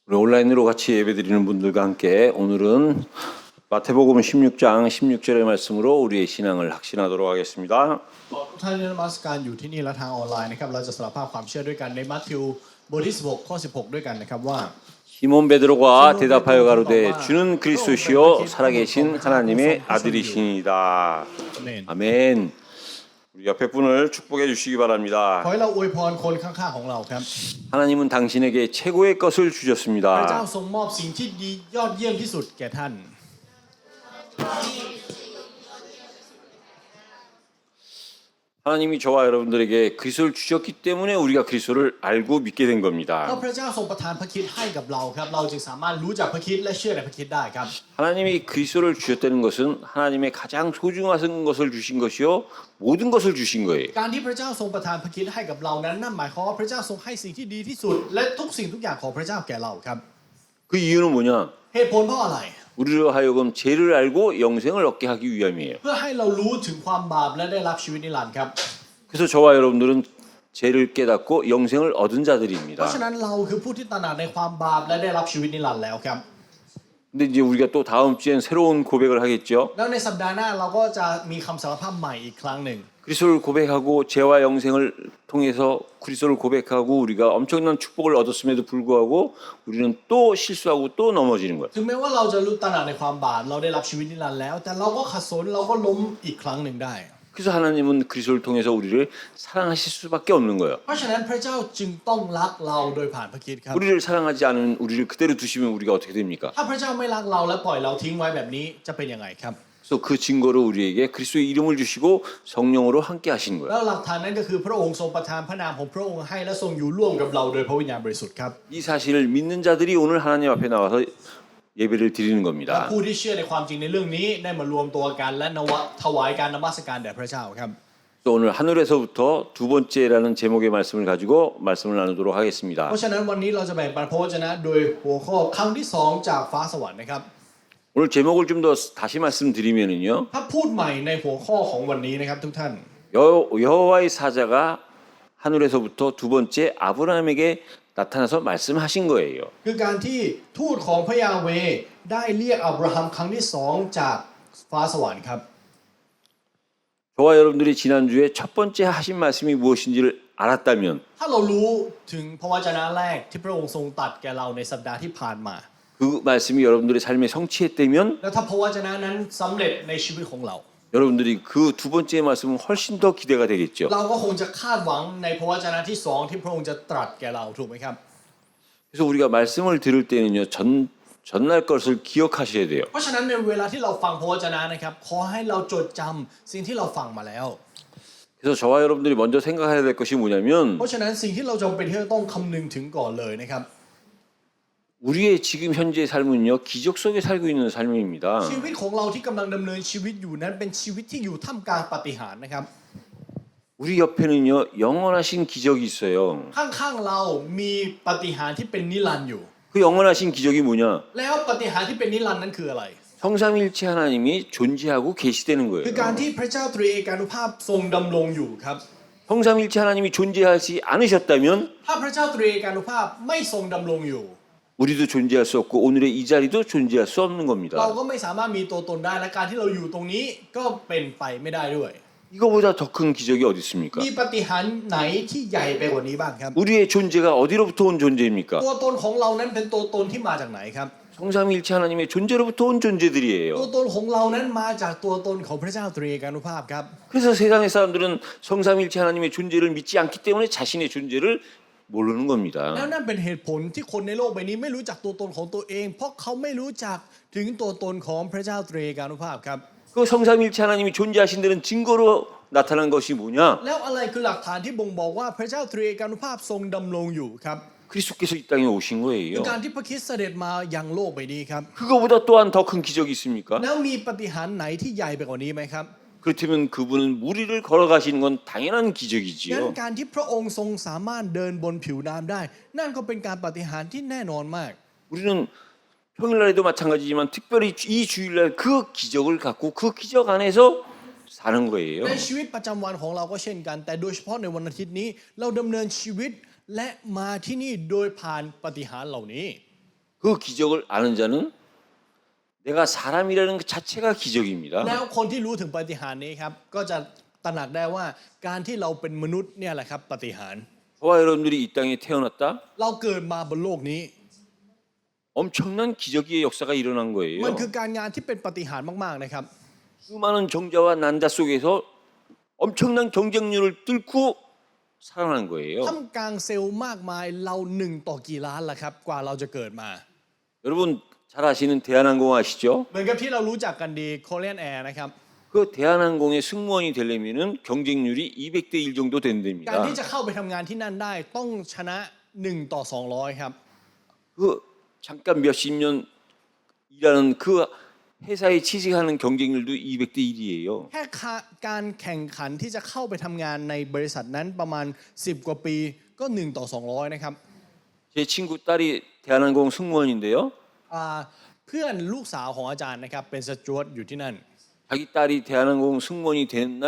우리 온라인으로 같이 예배드리는 분들과 함께 오늘은 마태복음 16장 16절의 말씀으로 우리의 신앙을 확신하도록 하겠습니다. ทุกท่านที่นมัสการอยู่ที่นี่และทางออนไลน์นะครับเราจะสารภาพความเชื่อด้วยกันในมัทธิวบทที่16ข้อ16ด้วยกันนะครับว่า 시몬 베드로가 대답하여 가로되 주는 그리스도시요 살아계신 하나님의 아들이시니이다. 아멘. 우리 옆에 분을 축복해 주시기 ขอ 바랍니다. ให้เราอวยพรคนข้างๆของเราครับ 하나님은 당신에게 최고의 것을 พระเจ้า 주셨습니다. ทรงมอบสิ่งที่ดียอดเยี่ยมที่สุดแก่ท่าน 하나님이 저와 여러분들에게 그리스도를 주셨기 때문에 우리가 그리스도를 알고 믿게 된 เพราะ 겁니다. พระเจ้าทรงประทานพระคริสต์ให้กับเราครับเราจึงสามารถรู้จักพระคริสต์และเชื่อในพระคริสต์ได้ครับ 하나님이 그리스도를 주셨다는 것은 하나님의 가장 소중한 것을 주신 것이요 모든 것을 주신 거예요. การที่พระเจ้าทรงประทานพระคริสต์ให้กับเรานั้นนั่นหมายความว่าพระเจ้าทรงให้สิ่งที่ดีที่สุดและทุกสิ่งทุกอย่างของพระเจ้าแก่เราครับ 그 이유는 뭐냐? เหตุผลเพราะอะไร 우리로 하여금 죄를 알고 영생을 얻게 하기 위함이에요. เพื่อให้เรารู้ถึงความบาปและได้รับชีวิตนิรันดร์ครับ 그래서 저와 여러분들은 죄를 깨닫고 영생을 얻은 เพราะ 자들입니다. ฉะนั้นเราคือผู้ที่ตระหนักในความบาปและได้รับชีวิตนิรันดร์แล้วครับ 근데 이제 우리가 또 다음 주엔 새로운 고백을 하겠죠. แล้วในสัปดาห์หน้าเราก็จะมีคำสารภาพใหม่อีกครั้งหนึ่ง 그리스도를 고백하고 죄와 영생을 통해서 그리스도를 고백하고 우리가 엄청난 축복을 얻었음에도 불구하고 우리는 또 실수하고 또 넘어지는 거예요. ถึงแม้ว่าเราจะรู้ตระหนักในความบาปเราได้รับชีวิตนิรันดร์แล้วแต่เราก็ขัดสนเราก็ล้มอีกครั้งหนึ่งได้ 그래서 하나님은 그리스도를 통해서 우리를 사랑하실 수밖에 없는 거예요. เพราะฉะนั้นพระเจ้าจึงต้องรักเราโดยผ่านพระคริสต์ครับ 우리를 사랑하지 않은 우리를 그대로 두시면 우리가 어떻게 됩니까? ถ้าพระเจ้าไม่รักเราและปล่อยเราทิ้งไว้แบบนี้จะเป็นยังไงครับ 그래서 그 증거로 우리에게 그리스도의 이름을 주시고 성령으로 함께 하신 거예요. แล้วหลักฐานนั้นก็คือพระองค์ทรงประทานพระนามของพระองค์ให้และทรงอยู่ร่วมกับเราโดยพระวิญญาณบริสุทธิ์ครับ 이 사실을 믿는 자들이 오늘 하나님 앞에 나와서 예배를 드리는 และ 겁니다. ผู้ที่เชื่อในความจริงในเรื่องนี้ได้มารวมตัวกันและถวายการนมัสการแด่พระเจ้าครับ 또 오늘 하늘에서부터 두 번째라는 제목의 말씀을 가지고 말씀을 나누도록 하겠습니다. เพราะฉะนั้นวันนี้เราจะแบ่งปันพระวจนะโดยหัวข้อครั้งที่สองจากฟ้าสวรรค์นะครับ 오늘 제목을 좀 더 다시 말씀드리면은요. ถ้าพูดใหม่ในหัวข้อของวันนี้นะครับทุกท่าน 여호와의 사자가 하늘에서부터 두 번째 아브라함에게 나타나서 말씀하신 거예요. คือการที่ทูตของพระยาเวห์ได้เรียกอับราฮัมครั้งที่สองจากฟ้าสวรรค์ครับ 저와 여러분들이 지난주에 첫 번째 하신 말씀이 무엇인지를 알았다면 ถ้าเรารู้ถึงพระวจนะแรกที่พระองค์ทรงตรัสแก่เราในสัปดาห์ที่ผ่านมา 그 말씀이 여러분들의 삶에 성취했다면 แล้วถ้าพระวจนะนั้นสำเร็จในชีวิตของเรา 여러분들이 그 두 번째 말씀은 훨씬 더 기대가 되겠죠. เราก็คงจะคาดหวังในพระวจนะที่สองที่พระองค์จะตรัสแก่เราถูกไหมครับ 그래서 우리가 말씀을 들을 때는요. 전날 것을 기억하셔야 돼요. เพราะฉะนั้นในเวลาที่เราฟังพระวจนะนะครับขอให้เราจดจำสิ่งที่เราฟังมาแล้ว 그래서 저와 여러분들이 먼저 생각해야 될 것이 뭐냐면 เพราะฉะนั้นสิ่งที่เราจำเป็นที่จะต้องคำนึงถึงก่อนเลยนะครับ 우리의 지금 현재의 삶은요. 기적 속에 살고 있는 삶입니다. ชีวิตของเราที่กำลังดำเนินชีวิตอยู่นั้นเป็นชีวิตที่อยู่ท่ามกลางปาฏิหาริย์นะครับ 우리 옆에는요. 영원하신 기적이 있어요. ข้างๆเรามีปาฏิหาริย์ที่เป็นนิรันดร์อยู่ 그 영원하신 기적이 뭐냐? แล้วปาฏิหาริย์ที่เป็นนิรันดร์นั้นคืออะไร 성삼일체 하나님이 존재하고 계시되는 คือการ 거예요. ที่พระเจ้าตรีเอกานุภาพทรงดำรงอยู่ครับ 성삼일체 하나님이 존재하지 않으셨다면 ถ้าพระเจ้าตรีเอกานุภาพไม่ทรงดำรงอยู่ 우리도 존재할 수 없고 오늘의 이 자리도 존재할 수 없는 เรา 겁니다. ก็ไม่สามารถมีตัวตนได้และการที่เราอยู่ตรงนี้ก็เป็นไปไม่ได้ด้วย 이거보다 더 큰 기적이 어디 있습니까? มีปาฏิหาริย์ไหนที่ใหญ่ไปกว่านี้บ้างครับ 우리의 존재가 어디로부터 온 존재입니까? ตัวตนของเรานั้นเป็นตัวตนที่มาจากไหนครับ 성삼일체 하나님의 존재로부터 온 ตัว 존재들이에요. ตนของเรานั้นมาจากตัวตนของพระเจ้าตรีเอกานุภาพครับ 그래서 세상의 사람들은 성삼일체 하나님의 존재를 믿지 않기 때문에 자신의 존재를 모르는 แล้ว 겁니다. นั่นเป็นเหตุผลที่คนในโลกใบนี้ไม่รู้จักตัวตนของตัวเอง เพราะเขาไม่รู้จักถึงตัวตนของพระเจ้าตรีเอกานุภาพครับ 그 성삼일체 하나님이 존재하신 데는 증거로 나타난 것이 뭐냐? แล้วอะไรคือหลักฐานที่บ่งบอกว่าพระเจ้าตรีเอกานุภาพทรงดำรงอยู่ครับ 그리스도께서 이 땅에 오신 คือ 거예요. การที่พระคริสต์เสด็จมายังโลกใบนี้ครับ 그거보다 또한 더 큰 기적이 있습니까? แล้วมีปาฏิหาริย์ไหนที่ใหญ่ไปกว่านี้ไหมครับ 그렇다면 그분은 무리를 걸어가시는 건 당연한 งั้น 기적이지요. การที่พระองค์ทรงสามารถเดินบนผิวน้ำได้ นั่นก็เป็นการปาฏิหาริย์ที่แน่นอนมาก 우리는 평일날에도 마찬가지지만 특별히 이 주일날 그 기적을 갖고 그 기적 안에서 사는 거예요. ในชีวิตประจำวันของเราก็เช่นกัน แต่โดยเฉพาะในวันอาทิตย์นี้เราดำเนินชีวิตและมาที่นี่โดยผ่านปาฏิหาริย์เหล่านี้ 그 기적을 아는 자는 내가 사람이라는 그 자체가 기적입니다. แล้วคนที่รู้ถึงปาฏิหาริย์นี้ครับก็จะตระหนักได้ว่าการที่เราเป็นมนุษย์เนี่ยแหละครับปาฏิหาริย์ 저와 여러분들이 이 땅에 태어났다. เราเกิดมาบนโลกนี้ 엄청난 기적의 역사가 일어난 거예요. มันคือการงานที่เป็นปาฏิหาริย์มากๆนะครับ 수많은 정자와 난자 속에서 엄청난 경쟁률을 뚫고 살아난 거예요. ท่ามกลางเซลล์มากมายเรา1 ต่อกี่ล้านล่ะครับกว่าเราจะเกิดมา 여러분 잘 아시는 대한항공 아시죠? เหมือนกับที่เรารู้จักกันดี Korean Air นะครับ 그 대한항공의 승무원이 되려면은 경쟁률이 200대 1 정도 การ 된답니다. ที่จะเข้าไปทำงานที่นั่นได้ต้องชนะ1 ต่อ 200ครับ 그 잠깐 몇십 년 일하는 그 회사에 취직하는 경쟁률도 200대 1이에요. แค่การแข่งขันที่จะเข้าไปทำงานในบริษัทนั้นประมาณ10 กว่าปีก็1 ต่อ 200นะครับ 제 친구 딸이 대한항공 승무원인데요. เพื่อนลูกสาวของอาจารย์นะครับเป็นสจ๊วตอยู่ที่นั่น 자기 딸이 대한항공 승무원이 되는 날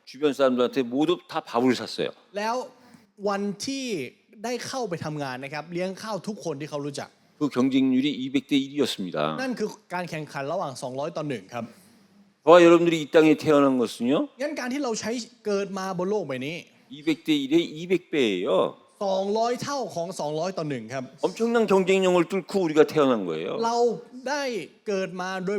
주변 사람들한테 모두 다 밥을 샀어요. แล้ววันที่ได้เข้าไปทำงานนะครับเลี้ยงข้าวทุกคนที่เขารู้จัก 그 경쟁률이 200대 1이었습니다. นั่นคือการแข่งขันระหว่าง200 ต่อ 1ครับ 저와 여러분들이 이 땅에 태어난 것은요. งั้นการที่เราใช้เกิดมาบนโลกใบนี้ 200대 1의 200배예요. 200 เท่าของ200 ต่อ 1ครับ 엄청난 경쟁력을 뚫고 우리가 태어난 거예요. เราได้เกิดมาโดย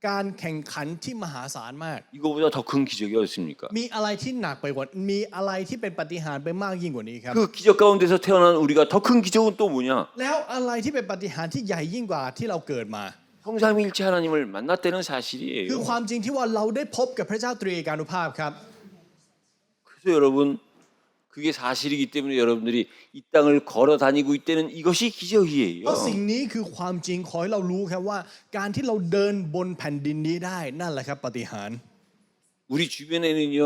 การแข่งขันที่มหาศาลมาก 이거보다 더 큰 기적이 어딨습니까? มีอะไรที่หนักไปกว่ามีอะไรที่เป็นปาฏิหาริย์ไปมากยิ่งกว่านี้ครับ 그 기적 가운데서 태어난 우리가 더 큰 기적은 또 뭐냐? แล้วอะไรที่เป็นปาฏิหาริย์ที่ใหญ่ยิ่งกว่าที่เราเกิดมา 성삼위일체 하나님을 만났다는 คือ 사실이에요. ความจริงที่ว่าเราได้พบกับพระเจ้าตรีเอกานุภาพครับ 그래서 여러분 그게 사실이기 때문에 여러분들이 이 땅을 걸어 다니고 있다는 이것이 เพ 기적이에요. ราะสิ่งนี้คือความจริงขอให้เรารู้ครับว่า การที่เราเดินบนแผ่นดินนี้ได้นั่นแหละครับปาฏิหาริย์ 우리 주변에는요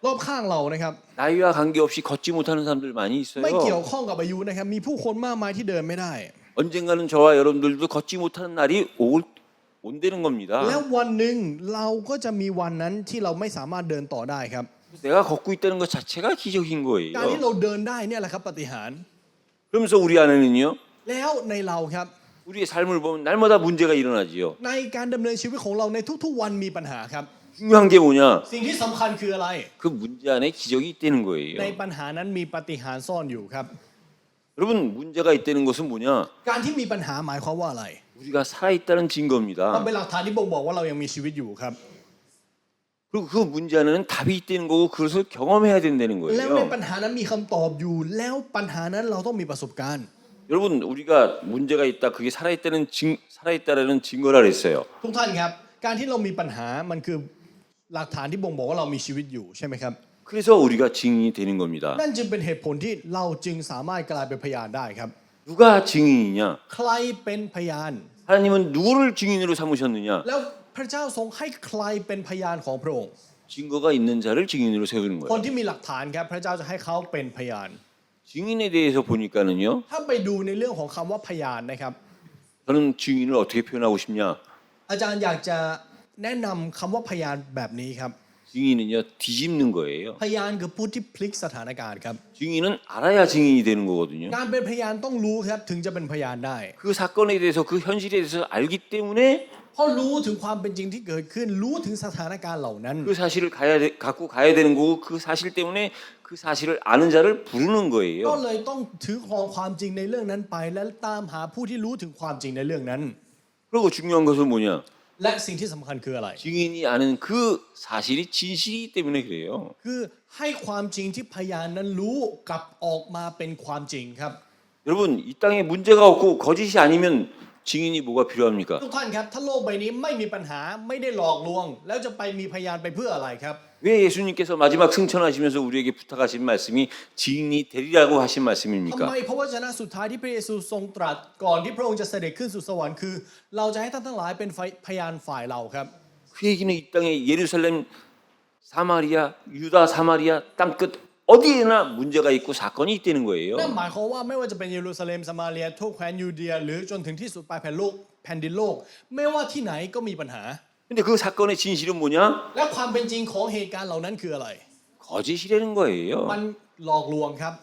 รอบข้างเรานะครับ 나이와 관계없이 걷지 못하는 사람들 많이 ไม่เกี่ยว 있어요. ข้องกับอายุนะครับมีผู้คนมากมายที่เดินไม่ได้ 언젠가는 저와 여러분들도 걷지 못하는 날이 온다는 겁니다. แล้ววันหนึ่งเราก็จะมีวันนั้นที่เราไม่สามารถเดินต่อได้ครับ 내가 걷고 있다는 것 자체가 기적인 การที่ 거예요. เราเดินได้เนี่ยแหละครับปาฏิหาริย์ 그러면서 우리 안에는요 แล้วในเราครับ 우리의 삶을 보면 날마다 문제가 일어나지요. ในการดำเนินชีวิตของเราในทุกๆวันมีปัญหาครับ 중요한 게 뭐냐? สิ่งที่สำคัญคืออะไร 그 문제 안에 기적이 있다는 ใน 거예요. ปัญหานั้นมีปาฏิหาริย์ซ่อนอยู่ครับ 여러분 문제가 있다는 것은 뭐냐? การที่มีปัญหาหมายความว่าอะไร 우리가 살아있다는 มัน 증거입니다. เป็นหลักฐานที่บ่งบอกว่าเรายังมีชีวิตอยู่ครับ 그리고 그 문제 안에는 답이 있다는 거고 그것을 경험해야 된다는 แล้วใน 거예요. ปัญหานั้นมีคำตอบอยู่ แล้วปัญหานั้นเราต้องมีประสบการณ์ 여러분 우리가 문제가 있다 그게 살아있다라는 증거라 그랬어요. ทุกท่านครับ การที่เรามีปัญหามันคือหลักฐานที่บ่งบอกว่าเรามีชีวิตอยู่ใช่ไหมครับ 그래서 우리가 증인이 되는 겁니다. นั่นจึงเป็นเหตุผลที่เราจึงสามารถกลายเป็นพยานได้ครับ 누가 증인이냐? ใครเป็นพยาน 하나님은 누구를 증인으로 삼으셨느냐? แล้วพระเจ้าทรงให้ใครเป็นพยานของพระองค์ 증거가 있는 자를 증인으로 세우는 คน 거예요. ที่มีหลักฐานครับพระเจ้าจะให้เขาเป็นพยาน 증인에 대해서 보니까는요. ถ้าไปดูในเรื่องของคำว่าพยานนะครับ 저는 증인을 어떻게 표현하고 싶냐? อาจารย์อยากจะแนะนำคำว่าพยานแบบนี้ครับ 증인은요 뒤집는 거예요. พยานคือผู้ที่พลิกสถานการณ์ครับ 증인은 알아야 증인이 되는 거거든요. การเป็นพยานต้องรู้ครับถึงจะเป็นพยานได้ 그 사건에 대해서 그 현실에 대해서 알기 때문에 เพราะรู้ถึงความเป็นจริงที่เกิดขึ้นรู้ถึงสถานการณ์เหล่านั้น 그 사실을 갖고 가야 되는 거고 그 사실 때문에 그 사실을 아는 자를 부르는 ก็ 거예요. เลยต้องถือครองความจริงในเรื่องนั้นไป และตามหาผู้ที่รู้ถึงความจริงในเรื่องนั้น 그리고 중요한 것은 뭐냐? และสิ่งที่สำคัญคืออะไร 증인이 아는 그 사실이 진실이기 때문에 그래요. คือให้ความจริงที่พยานนั้นรู้กลับออกมาเป็นความจริงครับ 여러분 이 땅에 문제가 없고 거짓이 아니면 증인이 뭐가 필요합니까? ทุกท่านครับถ้าโลกใบนี้ไม่มีปัญหาไม่ได้หลอกลวง แล้วจะไปมีพยานไปเพื่ออะไรครับ 왜 예수님께서 마지막 승천하시면서 우리에게 부탁하신 말씀이 증인이 되리라고 하신 ทำ 말씀입니까? ไมพระวจนะสุดท้ายที่พระเยซูทรงตรัสก่อนที่พระองค์จะเสด็จขึ้นสู่สวรรค์คือ เราจะให้ท่านทั้งหลายเป็นพยานฝ่ายเราครับ 그 얘기는 이 땅에 예루살렘, 사마리아, 유다, 사마리아 땅끝 어디에나 문제가 있고 사건이 있다는 거예요. นั่นหมายความว่าไม่ว่าจะเป็นเยรูซาเล็มสมาเรียทั่วแคว้นยูเดียหรือจนถึงที่สุดปลายแผ่นดินโลก ไม่ว่าที่ไหนก็มีปัญหา 근데 그 사건의 진실은 뭐냐? และความเป็นจริงของเหตุการณ์เหล่านั้นคืออะไร 거짓이라는 거예요. มันหลอกลวงครับ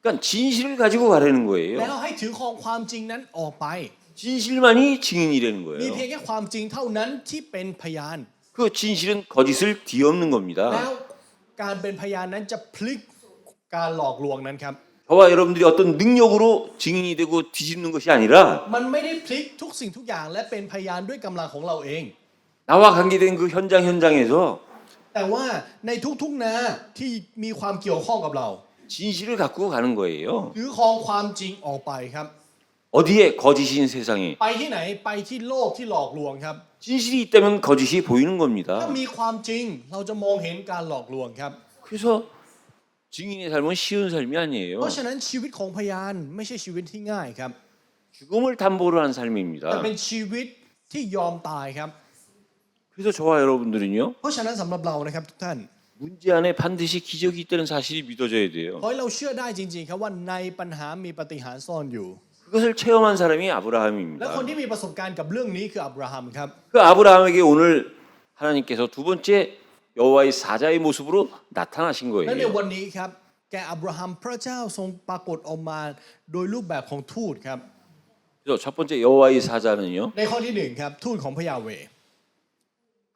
그러니까 진실을 가지고 가라는 แล้ว 거예요. ให้ถือครองความจริงนั้นออกไป 진실만이 증인이라는 มี 거예요. เพียงแค่ความจริงเท่านั้นที่เป็นพยาน 그 진실은 거짓을 뒤엎는 แล้ 겁니다. วการเป็นพยานนั้นจะพลิกการหลอกลวงนั้นครับ 저와 여러분들이 어떤 능력으로 증인이 되고 뒤집는 것이 아니라 มันไม่ได้พลิกทุกสิ่งทุกอย่างและเป็นพยานด้วยกำลังของเราเอง 나와 관계된 그 현장에서 แต่ว่าในทุกๆนาที่มีความเกี่ยวข้องกับเรา 진실을 갖고 가는 거예요. ถือครองความจริงออกไปครับ 어디에 거짓인 세상에 ไปที่ไหนไปที่โลกที่หลอกลวงครับ 진실이 있다면 거짓이 보이는 ถ้า 겁니다. มีความจริงเราจะมองเห็นการหลอกลวงครับ 그래서 증인의 삶은 쉬운 삶이 아니에요. เพราะฉะนั้นชีวิตของพยานไม่ใช่ชีวิตที่ง่ายครับ 죽음을 담보로 한 แต่ 삶입니다. เป็นชีวิตที่ยอมตายครับ 그래서 저와 여러분들은요 เพราะฉะนั้นสำหรับเรานะครับทุกท่าน 문제 안에 반드시 기적이 있다는 사실이 믿어져야 돼요. ขอให้เราเชื่อได้จริงๆครับว่าในปัญหามีปาฏิหาริย์ซ่อนอยู่ 그것을 체험한 사람이 และ 아브라함입니다. คนที่มีประสบการณ์กับเรื่องนี้คืออับราฮัมครับ 그 아브라함에게 오늘 하나님께서 두 번째 여호와의 사자의 모습으로 나타나신 และใน 거예요. วันนี้ครับแกอับราฮัมพระเจ้าทรงปรากฏออกมาโดยรูปแบบของทูตครับ 그래서 첫 번째 여호와의 사자는요. ในข้อที่หนึ่งครับทูตของพระยาเวห์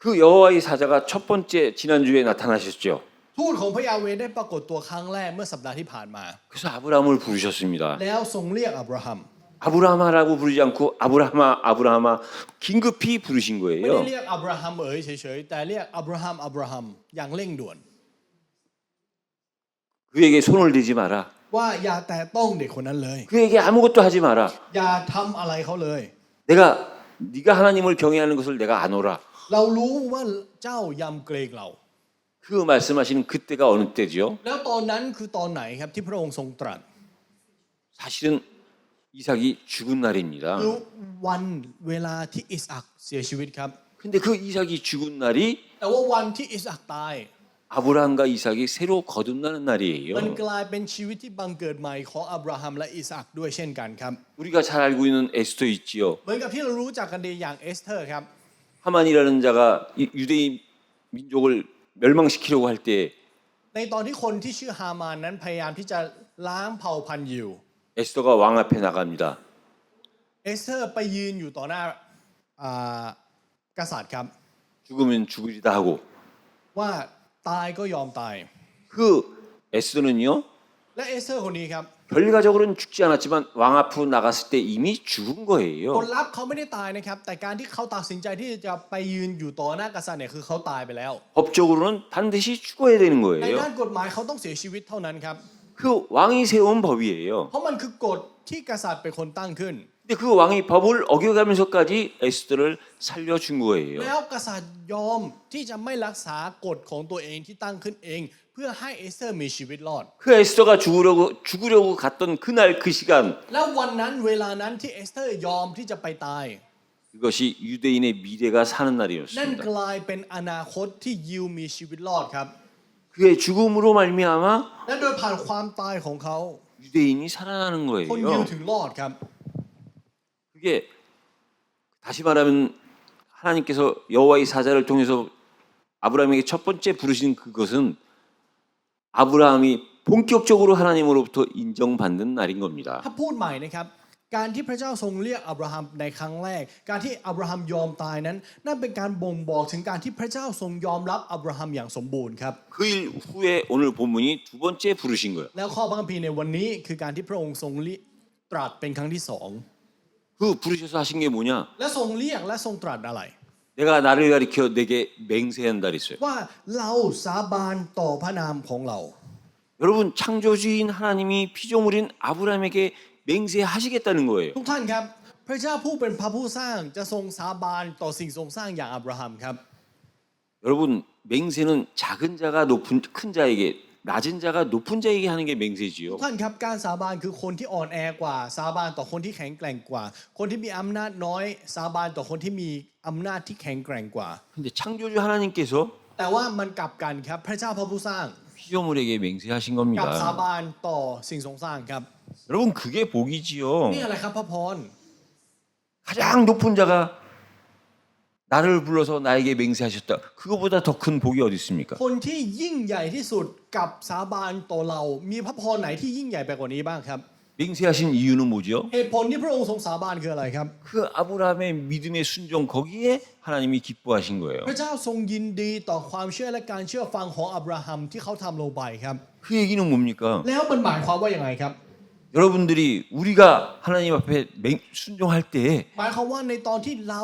그 여호와의 사자가 첫 번째 지난주에 나타나셨죠. ทูตของพระยาเวห์ได้ปรากฏตัวครั้งแรกเมื่อสัปดาห์ที่ผ่านมา 그래서 아브라함을 부르셨습니다. แล้วทรงเรียกอับราฮัม 아브라함아라고 부르지 않고 아브라함아 아브라함아 긴급히 부르신 ไม่ได้ 거예요. เรียกอับราฮัมเฉยๆแต่เรียกอับราฮัมอย่างเร่งด่วน 그에게 손을 대지 마라. ว่าอย่าแตะต้องเด็กคนนั้นเลย 그에게 아무것도 하지 마라. อย่าทำอะไรเขาเลย 네가 하나님을 경외하는 것을 내가 아노라. เรารู้ว่าเจ้ายำเกรงเรา 그 말씀하시는 그때가 어느 때죠? แล้วตอนนั้นคือตอนไหนครับที่พระองค์ทรงตรัส 사실은 이삭이 죽은 날입니다. คือวันเวลาที่อิสอัคเสียชีวิตครับ 근데 그 이삭이 죽은 날이 แต่ว่าวันที่อิสอัคตาย 아브라함과 이삭이 새로 거듭나는 날이에요. มันกลายเป็นชีวิตที่บังเกิดใหม่ของอับราฮัมและอิสอัคด้วยเช่นกันครับ 우리가 잘 알고 있는 에스더 있지요. เหมือนกับที่เรารู้จักกันดีอย่างเอสเธอร์ครับ 하만이라는 자가 유대인 민족을 멸망시키려고 할 때 ในตอนที่คนที่ชื่อฮามานนั้นพยายามที่จะล้างเผ่าพันธุ์ยิว 에스더가 왕 앞에 나갑니다. เอสเธอร์ไปยืนอยู่ต่อหน้าอ่ากษัตริย์ครับ 죽으면 죽으리다 하고 ว่าตายก็ยอมตาย 그 에스더는요 และเอสเธอร์คนนี้ครับ 결과적으로는 죽지 않았지만 왕 앞으로 나갔을 때 이미 죽은 ผ 거예요. ลลัพธ์เขาไม่ได้ตายนะครับแต่การที่เขาตัดสินใจที่จะไปยืนอยู่ต่อหน้ากษัตริย์เนี่ยคือเขาตายไปแล้ว 법적으로는 반드시 죽어야 되는 ใน 거예요. ด้านกฎหมายเขาต้องเสียชีวิตเท่านั้นครับ 그 왕이 세운 법이에요. เพราะมันคือกฎที่กษัตริย์เป็นคนตั้งขึ้น 근데 그 왕이 법을 어겨가면서까지 에스더를 살려준 거예요. แล้วกษัตริย์ยอมที่จะไม่รักษากฎของตัวเองที่ตั้งขึ้นเอง เพื่อให้เอสเธอร์มีชีวิตรอด 그 에스더가 죽으려고 갔던 그날 그 시간 แล้ววันนั้นเวลานั้นที่เอสเธอร์ยอมที่จะไปตาย 그것이 유대인의 미래가 사는 นั่น 날이었습니다. กลายเป็นอนาคตที่ยิวมีชีวิตรอดครับ 그의 죽음으로 말미암아 และโดยผ่านความตายของเขา 유대인이 살아나는 คนยิว 거예요. ถึงรอดครับ 그게 다시 말하면 하나님께서 여호와의 사자를 통해서 아브라함에게 첫 번째 부르신 그것은 아브라함이 본격적으로 하나님으로부터 인정받는 날인 겁니다. ถ้าพูดใหม่นะครับการที่พระเจ้าทรงเรียกอับราฮัมในครั้งแรกการที่อับราฮัมยอมตายนั้นนั่นเป็นการบ่งบอกถึงการที่พระเจ้าทรงยอมรับอับราฮัมอย่างสมบูรณ์ครับ 그 일 후에 오늘 본문이 두 번째 부르신 거예요. แล้วข้อพระคัมภีร์ในวันนี้คือการที่พระองค์ทรงตรัสเป็นครั้งที่สอง 그 부르셔서 하신 게 뭐냐? และทรงเรียกและทรงตรัสอะไร 내가 나를 가리켜 내게 맹세한다 그랬어요. ว่าเราสาบานต่อพระนามของเรา 여러분 창조주인 하나님이 피조물인 아브라함에게 맹세하시겠다는 거예요. ทุกท่านครับพระเจ้าผู้เป็นพระผู้สร้างจะทรงสาบานต่อสิ่งทรงสร้างอย่างอับราฮัมครับ 여러분 맹세는 작은 자가 높은 큰 자에게 낮은 자가 높은 자에게 하는 게 ทุ 맹세지요. กท่านครับการสาบานคือคนที่อ่อนแอกว่าสาบานต่อคนที่แข็งแกร่งกว่า คนที่มีอำนาจน้อยสาบานต่อคนที่มีอำนาจที่แข็งแกร่งกว่า 근데 창조주 하나님께서 แต่ว่ามันกลับกันครับพระเจ้าพระผู้สร้าง 피조물에게 맹세하신 กับสา 겁니다. บานต่อสิ่งทรงสร้างครับ 여러분 그게 복이지요. นี่อะไรครับพระพร 가장 높은 자가 나를 불러서 나에게 맹세하셨다. 그거보다 더 큰 복이 어디 있습니까? คนที่ยิ่งใหญ่ที่สุดกับสาบานต่อเรา มีพระพรไหนที่ยิ่งใหญ่ไปกว่านี้บ้างครับ 맹세하신 이유는 뭐죠? เหตุผลที่พระองค์ทรงสาบานคืออะไรครับ 그 아브라함의 믿음의 순종 거기에 하나님이 기뻐하신 거예요. พระเจ้าทรงยินดีต่อความเชื่อและการเชื่อฟังของอับราฮัมที่เขาทำลงไปครับ 그 얘기는 뭡니까? แล้วมันหมายความว่าอย่างไรครับ 여러분들이 우리가 하나님 앞에 순종할 때 หมายความว่าในตอนที่เรา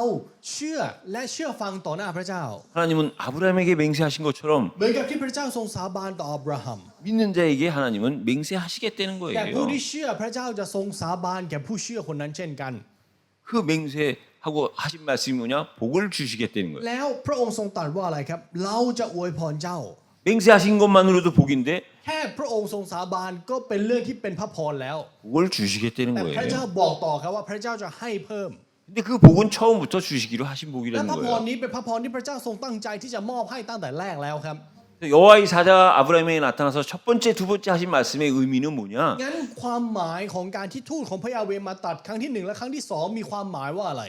เชื่อและเชื่อฟังต่อหน้าพระเจ้า 하나님은 아브라함에게 맹세하신 것처럼 เหมือนกับที่พระเจ้าทรงสาบานต่ออับราฮัม 믿는 자에게 하나님은 맹세하시겠다는 แก่ผู้ 거예요. ที่เชื่อพระเจ้าจะทรงสาบานแก่ผู้เชื่อคนนั้นเช่นกัน 그 맹세하고 하신 말씀이 뭐냐? 복을 주시겠다는 거예요. แล้วพระองค์ทรงตรัสว่าอะไรครับ เราจะอวยพรเจ้า 맹세하신 것만으로도 복인데 แค่พระองค์ทรงสาบานก็เป็นเรื่องที่เป็นพระพรแล้ว 복을 주시겠다는 แต่พระเจ้า 거예요. บอกต่อครับว่าพระเจ้าจะให้เพิ่ม 근데 그 복은 처음부터 주시기로 하신 และ 복이라는 พระพร 거예요. นี้เป็นพระพรที่พระเจ้าทรงตั้งใจที่จะมอบให้ตั้งแต่แรกแล้วครับ 여호와의 사자가 아브라함에게 나타나서 첫 번째, 두 번째 하신 말씀의 의미는 뭐냐? งั้นความหมายของการที่ทูตของพระยาเวห์มาตรัสครั้งที่หนึ่งและครั้งที่สองมีความหมายว่าอะไร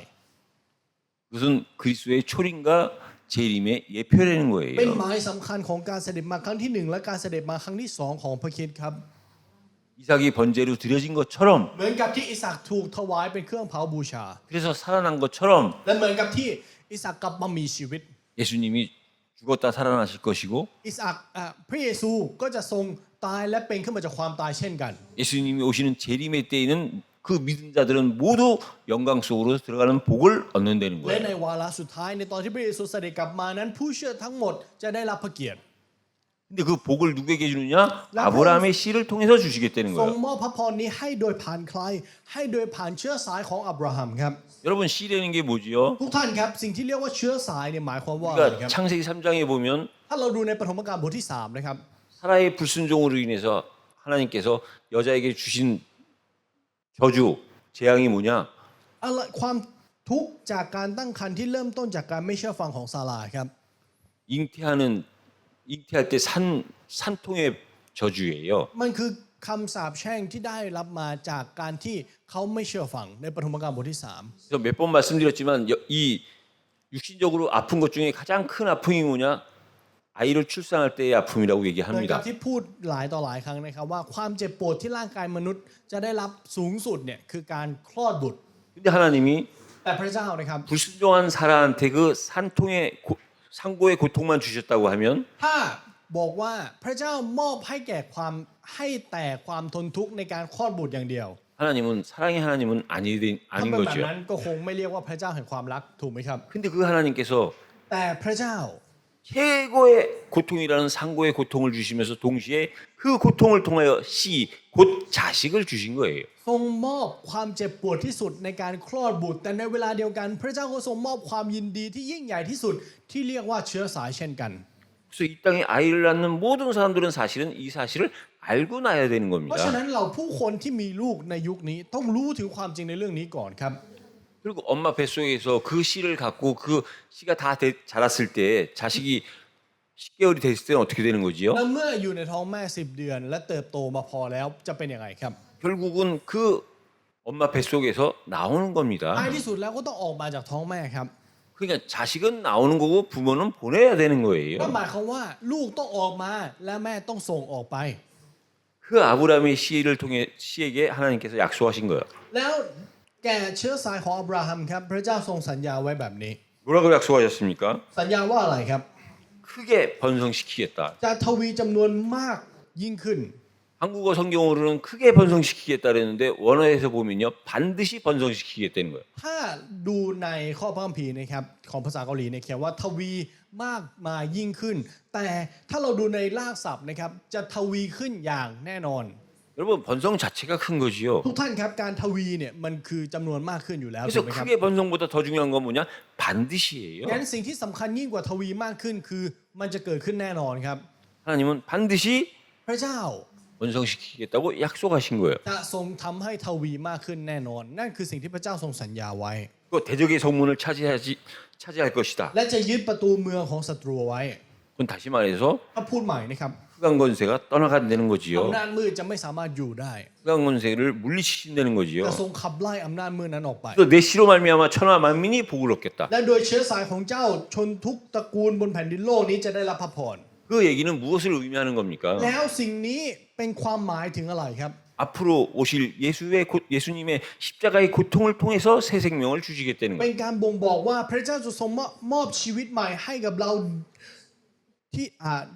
그것은 그리스도의 초림과 재림의 예표라는 เป็น 거예요. หมายสำคัญของการเสด็จมาครั้งที่หนึ่งและการเสด็จมาครั้งที่สองของพระคริสต์ครับ 이삭이 번제로 드려진 것처럼 เหมือนกับที่อิสอัคถูกถวายเป็นเครื่องเผาบูชา 그래서 살아난 것처럼 และเหมือนกับที่อิสอัคกลับมามีชีวิต 예수님이 죽었다 살아나실 것이고 อิสอัคพระเยซูก็จะทรงตายและเป็นขึ้นมาจากความตายเช่นกัน 예수님이 오시는 재림의 때에는 그 믿은 자들은 모두 영광 속으로 들어가는 복을 얻는다는 และ 거예요. ในวาระสุดท้ายในตอนที่พระเยซูเสด็จกลับมานั้นผู้เชื่อทั้งหมดจะได้รับพระเกียรติ 근데 그 복을 누구에게 주느냐? 아브라함의 씨를 통해서 주시겠다는 ทรง 거예요. มอบพระพรนี้ให้โดยผ่านใครให้โดยผ่านเชื้อสายของอับราฮัมครับ 여러분 씨라는 게 뭐지요? ทุกท่านครับสิ่งที่เรียกว่าเชื้อสายเนี่ยหมายความว่าอะไรค 그러니까 รับ 창세기 3장에 보면 ถ้าเราดูในปฐมกาลบทที่3นะครับ 사라의 불순종으로 인해서 하나님께서 여자에게 주신 저주, 재앙이 뭐냐? อะไรความทุกข์จากการตั้งครรภ์ที่เริ่มต้นจากการไม่เชื่อฟังของซาราครับ 잉태할 때 산통의 저주예요. มันคือคำสาปแช่งที่ได้รับมาจากการที่เขาไม่เชื่อฟังในปฐมกาลบทที่ 그래서 몇 번 말씀드렸지만 이 육신적으로 아픈 것 중에 가장 큰 아픔이 뭐냐? 아이를 출산할 때의 아픔이라고 3เหมือนกับ 얘기합니다. ที่พูดหลายต่อหลายครั้งนะครับว่าความเจ็บปวดที่ร่างกายมนุษย์จะได้รับสูงสุดเนี่ยคือการคลอดบุตร 근데 하나님이 แต่พระเจ้านะครับ 불순종한 사라한테 그 상고의 고통만 주셨다고 하면 ถ้าบอกว่าพระเจ้ามอบให้แก่ความให้แต่ความทนทุกข์ในการคลอดบุตรอย่างเดียว 하나님은 사랑의 하나님은 ถ้า 아닌 เป็นแบบ 거죠. นั้นก็คงไม่เรียกว่าพระเจ้าแห่งความรักถูกไหมครับ 근데 그 하나님께서 แต่พระเจ้า 최고의 고통이라는 상고의 고통을 주시면서 동시에 그 고통을 통하여 곧 자식을 주신 거예요. ทรงมอบความเจ็บปวดที่สุดในการคลอดบุตร แต่ในเวลาเดียวกัน พระเจ้าก็ทรงมอบความยินดีที่ยิ่งใหญ่ที่สุดที่เรียกว่าเชื้อสายเช่นกัน 그래서 이 땅에 아이를 낳는 모든 사람들은 사실은 이 사실을 알고 낳아야 되는 เพราะฉะ 겁니다. นั้นเราผู้คนที่มีลูกในยุคนี้ต้องรู้ถึงความจริงในเรื่องนี้ก่อนครับ 그리고 엄마 뱃속에서 그 씨를 갖고 그 씨가 다 자랐을 때 자식이 10개월이 됐을 때는 어떻게 되는 거지요? และเมื่ออยู่ในท้องแม่10 เดือน และเติบโตมาพอแล้วจะเป็นยังไงครับ 결국은 그 엄마 뱃속에서 나오는 ท้าย 겁니다. ที่สุดแล้วก็ต้องออกมาจากท้องแม่ครับ 그러니까 자식은 나오는 거고 부모는 보내야 되는 นั่น 거예요. หมายความว่าลูกต้องออกมาและแม่ต้องส่งออกไป 그 아브라함의 씨에게 하나님께서 약속하신 거예요. แล้วแก่เชื้อสายของอับราฮัมครับพระเจ้าทรงสัญญาไว้แบบนี้ 뭐라고 약속하셨습니까? สัญญาว่าอะไรครับ 크게 번성시키겠다. จะทวีจำนวนมากยิ่งขึ้น 한국어 성경으로는 크게 번성시키겠다 그랬는데 원어에서 보면요 반드시 번성시키겠다는 거예요. ถ้าดูในข้อพระคัมภีร์นะครับของภาษาเกาหลีเนี่ยเขียนว่าทวีมากมายิ่งขึ้น แต่ถ้าเราดูในรากศัพท์นะครับจะทวีขึ้นอย่างแน่นอน 여러분 번성 자체가 큰 거지요. ทุกท่านครับการทวีเนี่ยมันคือจำนวนมากขึ้นอยู่แล้ว 그래서 ถูกไหมครับ 크게 번성보다 더 중요한 건 뭐냐? 반드시예요. งั้นสิ่งที่สำคัญยิ่งกว่าทวีมากขึ้นคือมันจะเกิดขึ้นแน่นอนครับ 하나님은 반드시 พระเจ้า 번성시키겠다고 약속하신 거예요. จะทรงทำให้ทวีมากขึ้นแน่นอน นั่นคือสิ่งที่พระเจ้าทรงสัญญาไว้ 그 대적의 성문을 차지할 것이다. และจะยึดประตูเมืองของศัตรูไว้ 그건 다시 말해서 ถ้าพูดใหม่นะครับ 흑암 권세가 떠나간다는 거지요. อำนาจมืดจะไม่สามารถอยู่ได้ 흑암 권세를 물리치신다는 거지요. จะทรงขับไล่อำนาจมืดนั้นออกไป 그래서 내 씨로 말미암아 천하 만민이 복을 얻겠다. และโดยเชื้อสายของเจ้าชนทุกตระกูลบนแผ่นดินโลกนี้จะได้รับพระพร 그 얘기는 무엇을 의미하는 겁니까? แล้วสิ่งนี้เป็นความหมายถึงอะไรครับ 앞으로 오실 예수님의 십자가의 고통을 통해서 새 생명을 주시겠다는 เป็ 거예요. นการบ่งบอกว่าพระเจ้าจะทรงมอบชีวิตใหม่ให้กับเรา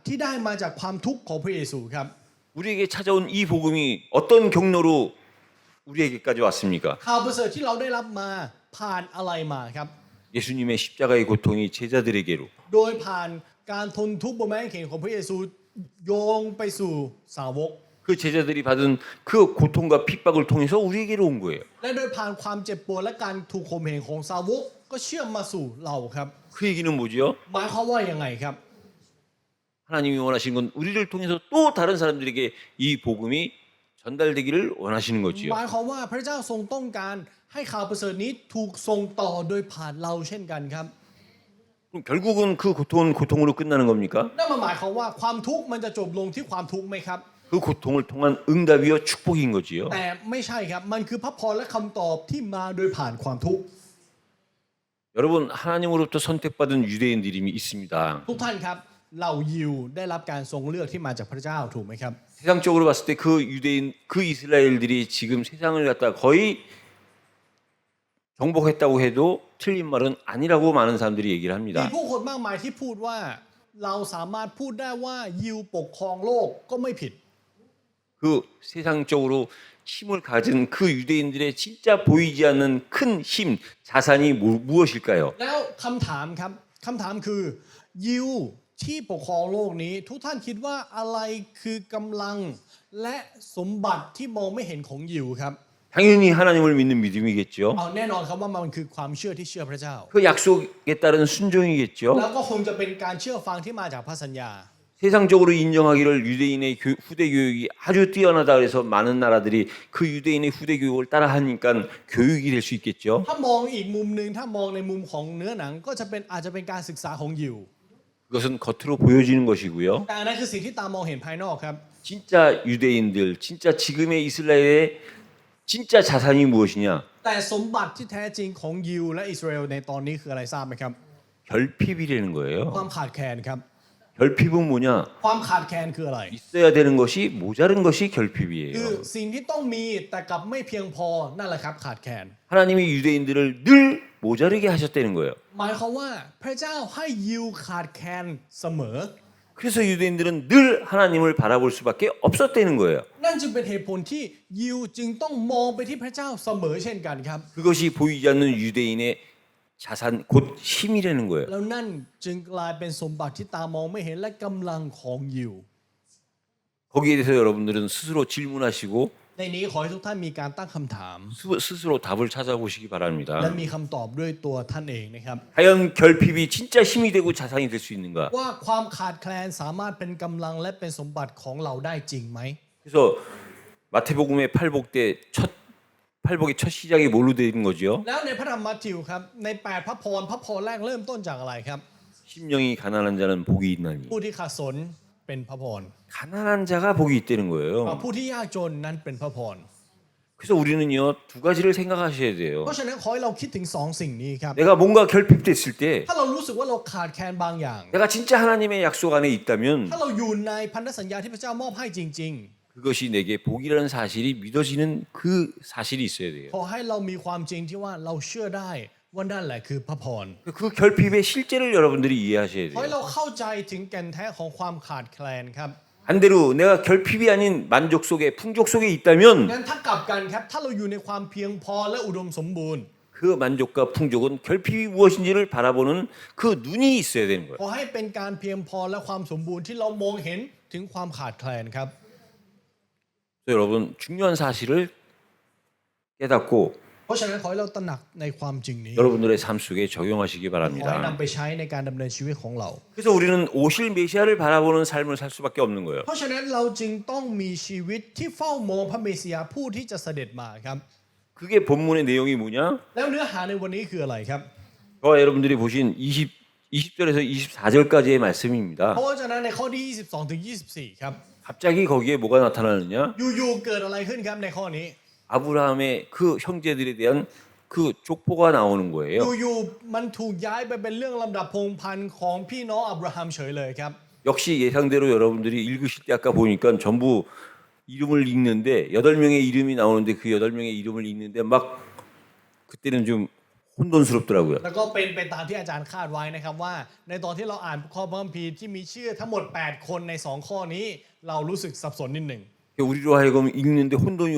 ที่ได้มาจากความทุกข์ของพระเยซูครับ 우리에게 찾아온 이 복음이 어떤 경로로 우리에게까지 왔습니까? ข่าวประเสริฐที่เราได้รับมาผ่านอะไรมาครับ 예수님의 십자가의 고통이 제자들에게로 โดยผ่านการทนทุกข์บนไม้กางเขนของพระเยซูโยงไปสู่สาวก 그 제자들이 받은 그 고통과 핍박을 통해서 우리에게로 온 거예요. และโดยผ่านความเจ็บปวดและการถูกข่มเหงของสาวกก็เชื่อมมาสู่เราครับ 그 얘기는 뭐지요? หมายความว่ายังไงครับ 하나님이 원하시는 건 우리를 통해서 또 다른 사람들에게 이 복음이 전달되기를 원하시는 หมาย 거지요. ความว่าพระเจ้าทรงต้องการให้ข่าวประเสริฐนี้ถูกส่งต่อโดยผ่านเราเช่นกันครับ 그럼 결국은 그 고통은 고통으로 끝나는 겁니까? นั่นหมายความว่าความทุกข์มันจะจบลงที่ความทุกข์ไหมครับ 그 고통을 통한 응답이요 축복인 거지요. แต่ไม่ใช่ครับมันคือพระพรและคำตอบที่มาโดยผ่านความทุกข์ 여러분 하나님으로부터 선택받은 유대인들이 있습니다. ทุกท่านครับเหล่ายิวได้รับการทรงเลือกที่มาจากพระเจ้าถูกไหมครับ 세상적으로 봤을 때 그 유대인 그 이스라엘들이 지금 세상을 갖다 거의 정복했다고 해도 틀린 말은 아니라고 많은 사람들이 얘기를 มี 합니다. ผู้คนมากมายที่พูดว่าเราสามารถพูดได้ว่ายิวปกครองโลกก็ไม่ผิด 그 세상적으로 힘을 가진 그 유대인들의 진짜 보이지 않는 큰 힘, 자산이 무엇일까요? แล้วคำถามครับคำถามคือยิวที่ปกครองโลกนี้ ทุกท่านคิดว่าอะไรคือกำลังและสมบัติที่มองไม่เห็นของยิวครับ 당연히 하나님을 믿는 믿음이겠죠. เอาแน่นอนครับว่ามันคือความเชื่อที่เชื่อพระเจ้า 그 약속에 따른 순종이겠죠. แล้วก็คงจะเป็นการเชื่อฟังที่มาจากพระสัญญา 세상적으로 인정하기를 유대인의 후대 교육이 아주 뛰어나다 그래서 많은 나라들이 그 유대인의 후대 교육을 따라하니까 교육이 될 수 있겠죠. ถ้ามองอีกมุมหนึ่งถ้ามองในมุมของเนื้อหนังก็อาจจะเป็นการศึกษาของยิว 그것은 겉으로 보여지는 것이고요. แต่อันนั้นคือสิ่งที่ตามองเห็นภายนอกครับ 진짜 유대인들, 진짜 지금의 이스라엘의 진짜 자산이 무엇이냐? แต่สมบัติที่แท้จริงของยิวและอิสราเอลในตอนนี้คืออะไรทราบไหมครับ 결핍이라는 거예요. ความขาดแคลนครับ 결핍은 뭐냐? ความขาดแคลนคืออะไร 있어야 되는 것이 모자른 것이 คือ 결핍이에요. สิ่งที่ต้องมีแต่กลับไม่เพียงพอนั่นแหละครับขาดแคลน 하나님이 유대인들을 늘 모자르게 하셨다는 거예요. หมายความว่าพระเจ้าให้ยิวขาดแคลนเสมอ 그래서 유대인들은 늘 하나님을 바라볼 수밖에 없었다는 거예요. นั่นจึงเป็นเหตุผลที่ยิวจึงต้องมองไปที่พระเจ้าเสมอเช่นกันครับ 그것이 보이지 않는 유대인의 자산 곧 힘이라는 거예요. แล้วนั่นจึงกลายเป็นสมบัติที่ตามองไม่เห็นและกำลังของยิว 거기에 대해서 여러분들은 스스로 질문하시고 ในนี้ขอให้ทุกท่านมีการตั้งคำถาม 스스로 답을 찾아보시기 และ 바랍니다. มีคำตอบด้วยตัวท่านเองนะครับ 과연 결핍이 진짜 힘이 되고 자산이 될 수 있는가? ว่าความขาดแคลนสามารถเป็นกำลังและเป็นสมบัติของเราได้จริงไหม 그래서 마태복음의 팔복의 첫 시작이 뭘로 되는 거죠? แล้วในพระธรรมมัทธิวครับใน8พระพรแรกเริ่มต้นจากอะไรครับ 심령이 가난한 자는 복이 있나니. ผู้ที่ขาดสนเป็นพระพร 가난한 자가 복이 있다는 거예요. ผู้ที่ยากจนนั้นเป็นพระพร 그래서 우리는요 두 가지를 생각하셔야 돼요. เพราะฉะนั้นขอให้เราคิดถึงสองสิ่งนี้ครับ 내가 뭔가 결핍됐을 때 ถ้าเรารู้สึกว่าเราขาดแคลนบางอย่าง 내가 진짜 하나님의 약속 안에 있다면 ถ้าเราอยู่ในพันธสัญญาที่พระเจ้ามอบให้จริง 그것이 내게 복이라는 사실이 믿어지는 그 사실이 있어야 돼요. ๆ ขอให้เรามีความจริงที่ว่าเราเชื่อได้ว่านั่นแหละคือพระพร 그 결핍의 실제를 여러분들이 이해하셔야 ขอให้ 돼요. เราเข้าใจถึงแก่นแท้ของความขาดแคลนครับ 반대로 내가 결핍이 아닌 만족 속에 풍족 속에 있다면 งั้นถ้ากลับกันครับถ้าเราอยู่ในความเพียงพอและอุดมสมบูรณ์ 그 만족과 풍족은 결핍이 무엇인지를 바라보는 그 눈이 있어야 되는 거예요. ขอให้เป็นการเพียงพอและความสมบูรณ์ที่เรามองเห็นถึงความขาดแคลนครับ 그래서 여러분 중요한 사실을 깨닫고 เพราะฉะนั้นขอให้เราตระหนักในความจริงนี้ 여러분들의 삶 속에 적용하시기 ขอให้นำ 바랍니다. ไปใช้ในการดำเนินชีวิตของเรา 그래서 우리는 오실 메시아를 바라보는 삶을 살 수밖에 없는 거예요. เพราะฉะนั้นเราจึงต้องมีชีวิตที่เฝ้ามองพระเมสสิยาผู้ที่จะเสด็จมาครับ 그게 본문의 내용이 뭐냐? แล้วเนื้อหาในวันนี้คืออะไรครับ 저와 여러분들이 보신 20절에서 24절까지의 말씀입니다. เพราะฉะนั้นในข้อที่22ถึง24ครับ 갑자기 거기에 뭐가 나타나느냐? อยู่ๆเกิดอะไรขึ้นครับในข้อนี้ 아브라함의 그 형제들에 대한 그 족보가 나오는 거예요. อยู่ๆมันถูกย้ายไปเป็นเรื่องลำดับพงศ์พันธุ์ของพี่น้องอับราฮัมเฉยเลยครับ 역시 예상대로 여러분들이 읽으실 때 아까 보니까 전부 이름을 읽는데 8명의 이름이 나오는데 그 8명의 이름을 읽는데 막 그때는 좀 혼돈스럽더라고요. แล้วก็เป็นไปตามที่อาจารย์คาดไว้นะครับว่าในตอนที่เราอ่านข้อพระคัมภีร์ที่มีชื่อทั้งหมด 8 คนใน 2 ข้อนี้เรารู้สึกสับสนนิดหนึ่ง 우리로 하여금 읽는데 혼돈이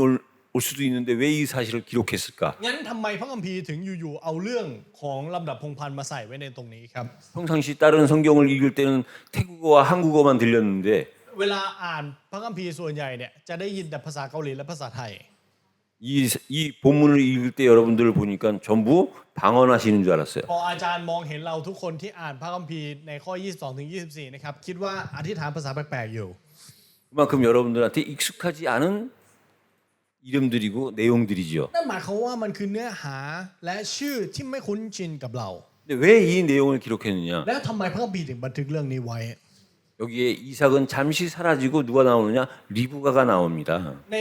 올 수도 있는데 왜 이 사실을 기록했을까? งั้นทำไมพระคัมภีร์ถึงอยู่ๆเอาเรื่องของลำดับพงศ์พันธุ์มาใส่ไว้ในตรงนี้ครับ 평상시 다른 성경을 읽을 때는 태국어와 한국어만 들렸는데 เวลาอ่านพระคัมภีร์ส่วนใหญ่เนี่ยจะได้ยินแต่ภาษาเกาหลีและภาษาไทย 이 본문을 읽을 때 여러분들을 보니까 전부 방언하시는 줄 알았어요. พออาจารย์มองเห็นเราทุกคนที่อ่านพระคัมภีร์ในข้อ 22 ถึง 24 นะครับคิดว่าอธิษฐานภาษาแปลกๆอยู่ 그만큼 여러분들한테 익숙하지 않은 이름들이고 내용들이죠. นั่นหมายความว่ามันคือเนื้อหาและชื่อที่ไม่คุ้นชินกับเรา 근데 왜 이 내용을 기록했느냐? แล้วทำไมพระคัมภีร์ถึงบันทึกเรื่องนี้ไว้ 여기에 이삭은 잠시 사라지고 누가 나오느냐? 리브가가 나옵니다. ใน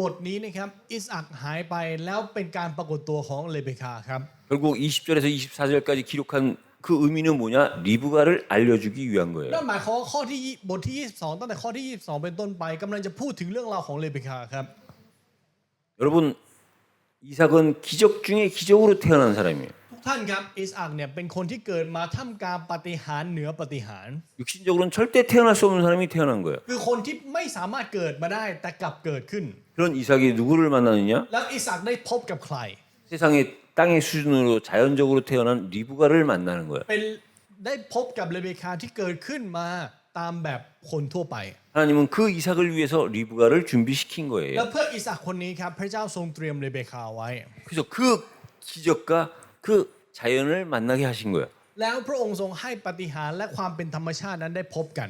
บทนี้นะครับอิสอักหายไปแล้วเป็นการปรากฏตัวของเลเบคาครับ 결국 20절에서 24절까지 기록한 그 의미는 뭐냐? 리브가를 알려주기 위한 거예요. นั่นหมายความว่าข้อที่บทที่ 22 ตั้งแต่ข้อที่ 22 เป็นต้นไปกำลังจะพูดถึงเรื่องราวของเลเบคาครับ 여러분 이삭은 기적 중에 기적으로 태어난 사람이에요. ทุกท่านครับอิสอักเนี่ยเป็นคนที่เกิดมาท่ามกลางปาฏิหาริย์เหนือปาฏิหาริย์ 육신적으로는 절대 태어날 수 없는 사람이 태어난 거예요. คือคนที่ไม่สามารถเกิดมาได้แต่กลับเกิดขึ้น 그런 이삭이 누구를 만나느냐? แล้วอิสอักได้พบกับใคร 세상의 땅의 수준으로 자연적으로 태어난 리브가를 만나는 거예요. เป็นได้พบกับเลเบคาที่เกิดขึ้นมาตามแบบคนทั่วไป 하나님은 그 이삭을 위해서 리브가를 준비시킨 แล้ว 거예요. เพื่ออิสอักคนนี้ครับพระเจ้าทรงเตรียมเลเบคาไว้ 그래서 그 기적과 그 자연을 만나게 하신 거예요. แล้วพระองค์ทรงให้ปาฏิหาริย์และความเป็นธรรมชาตินั้นได้พบกัน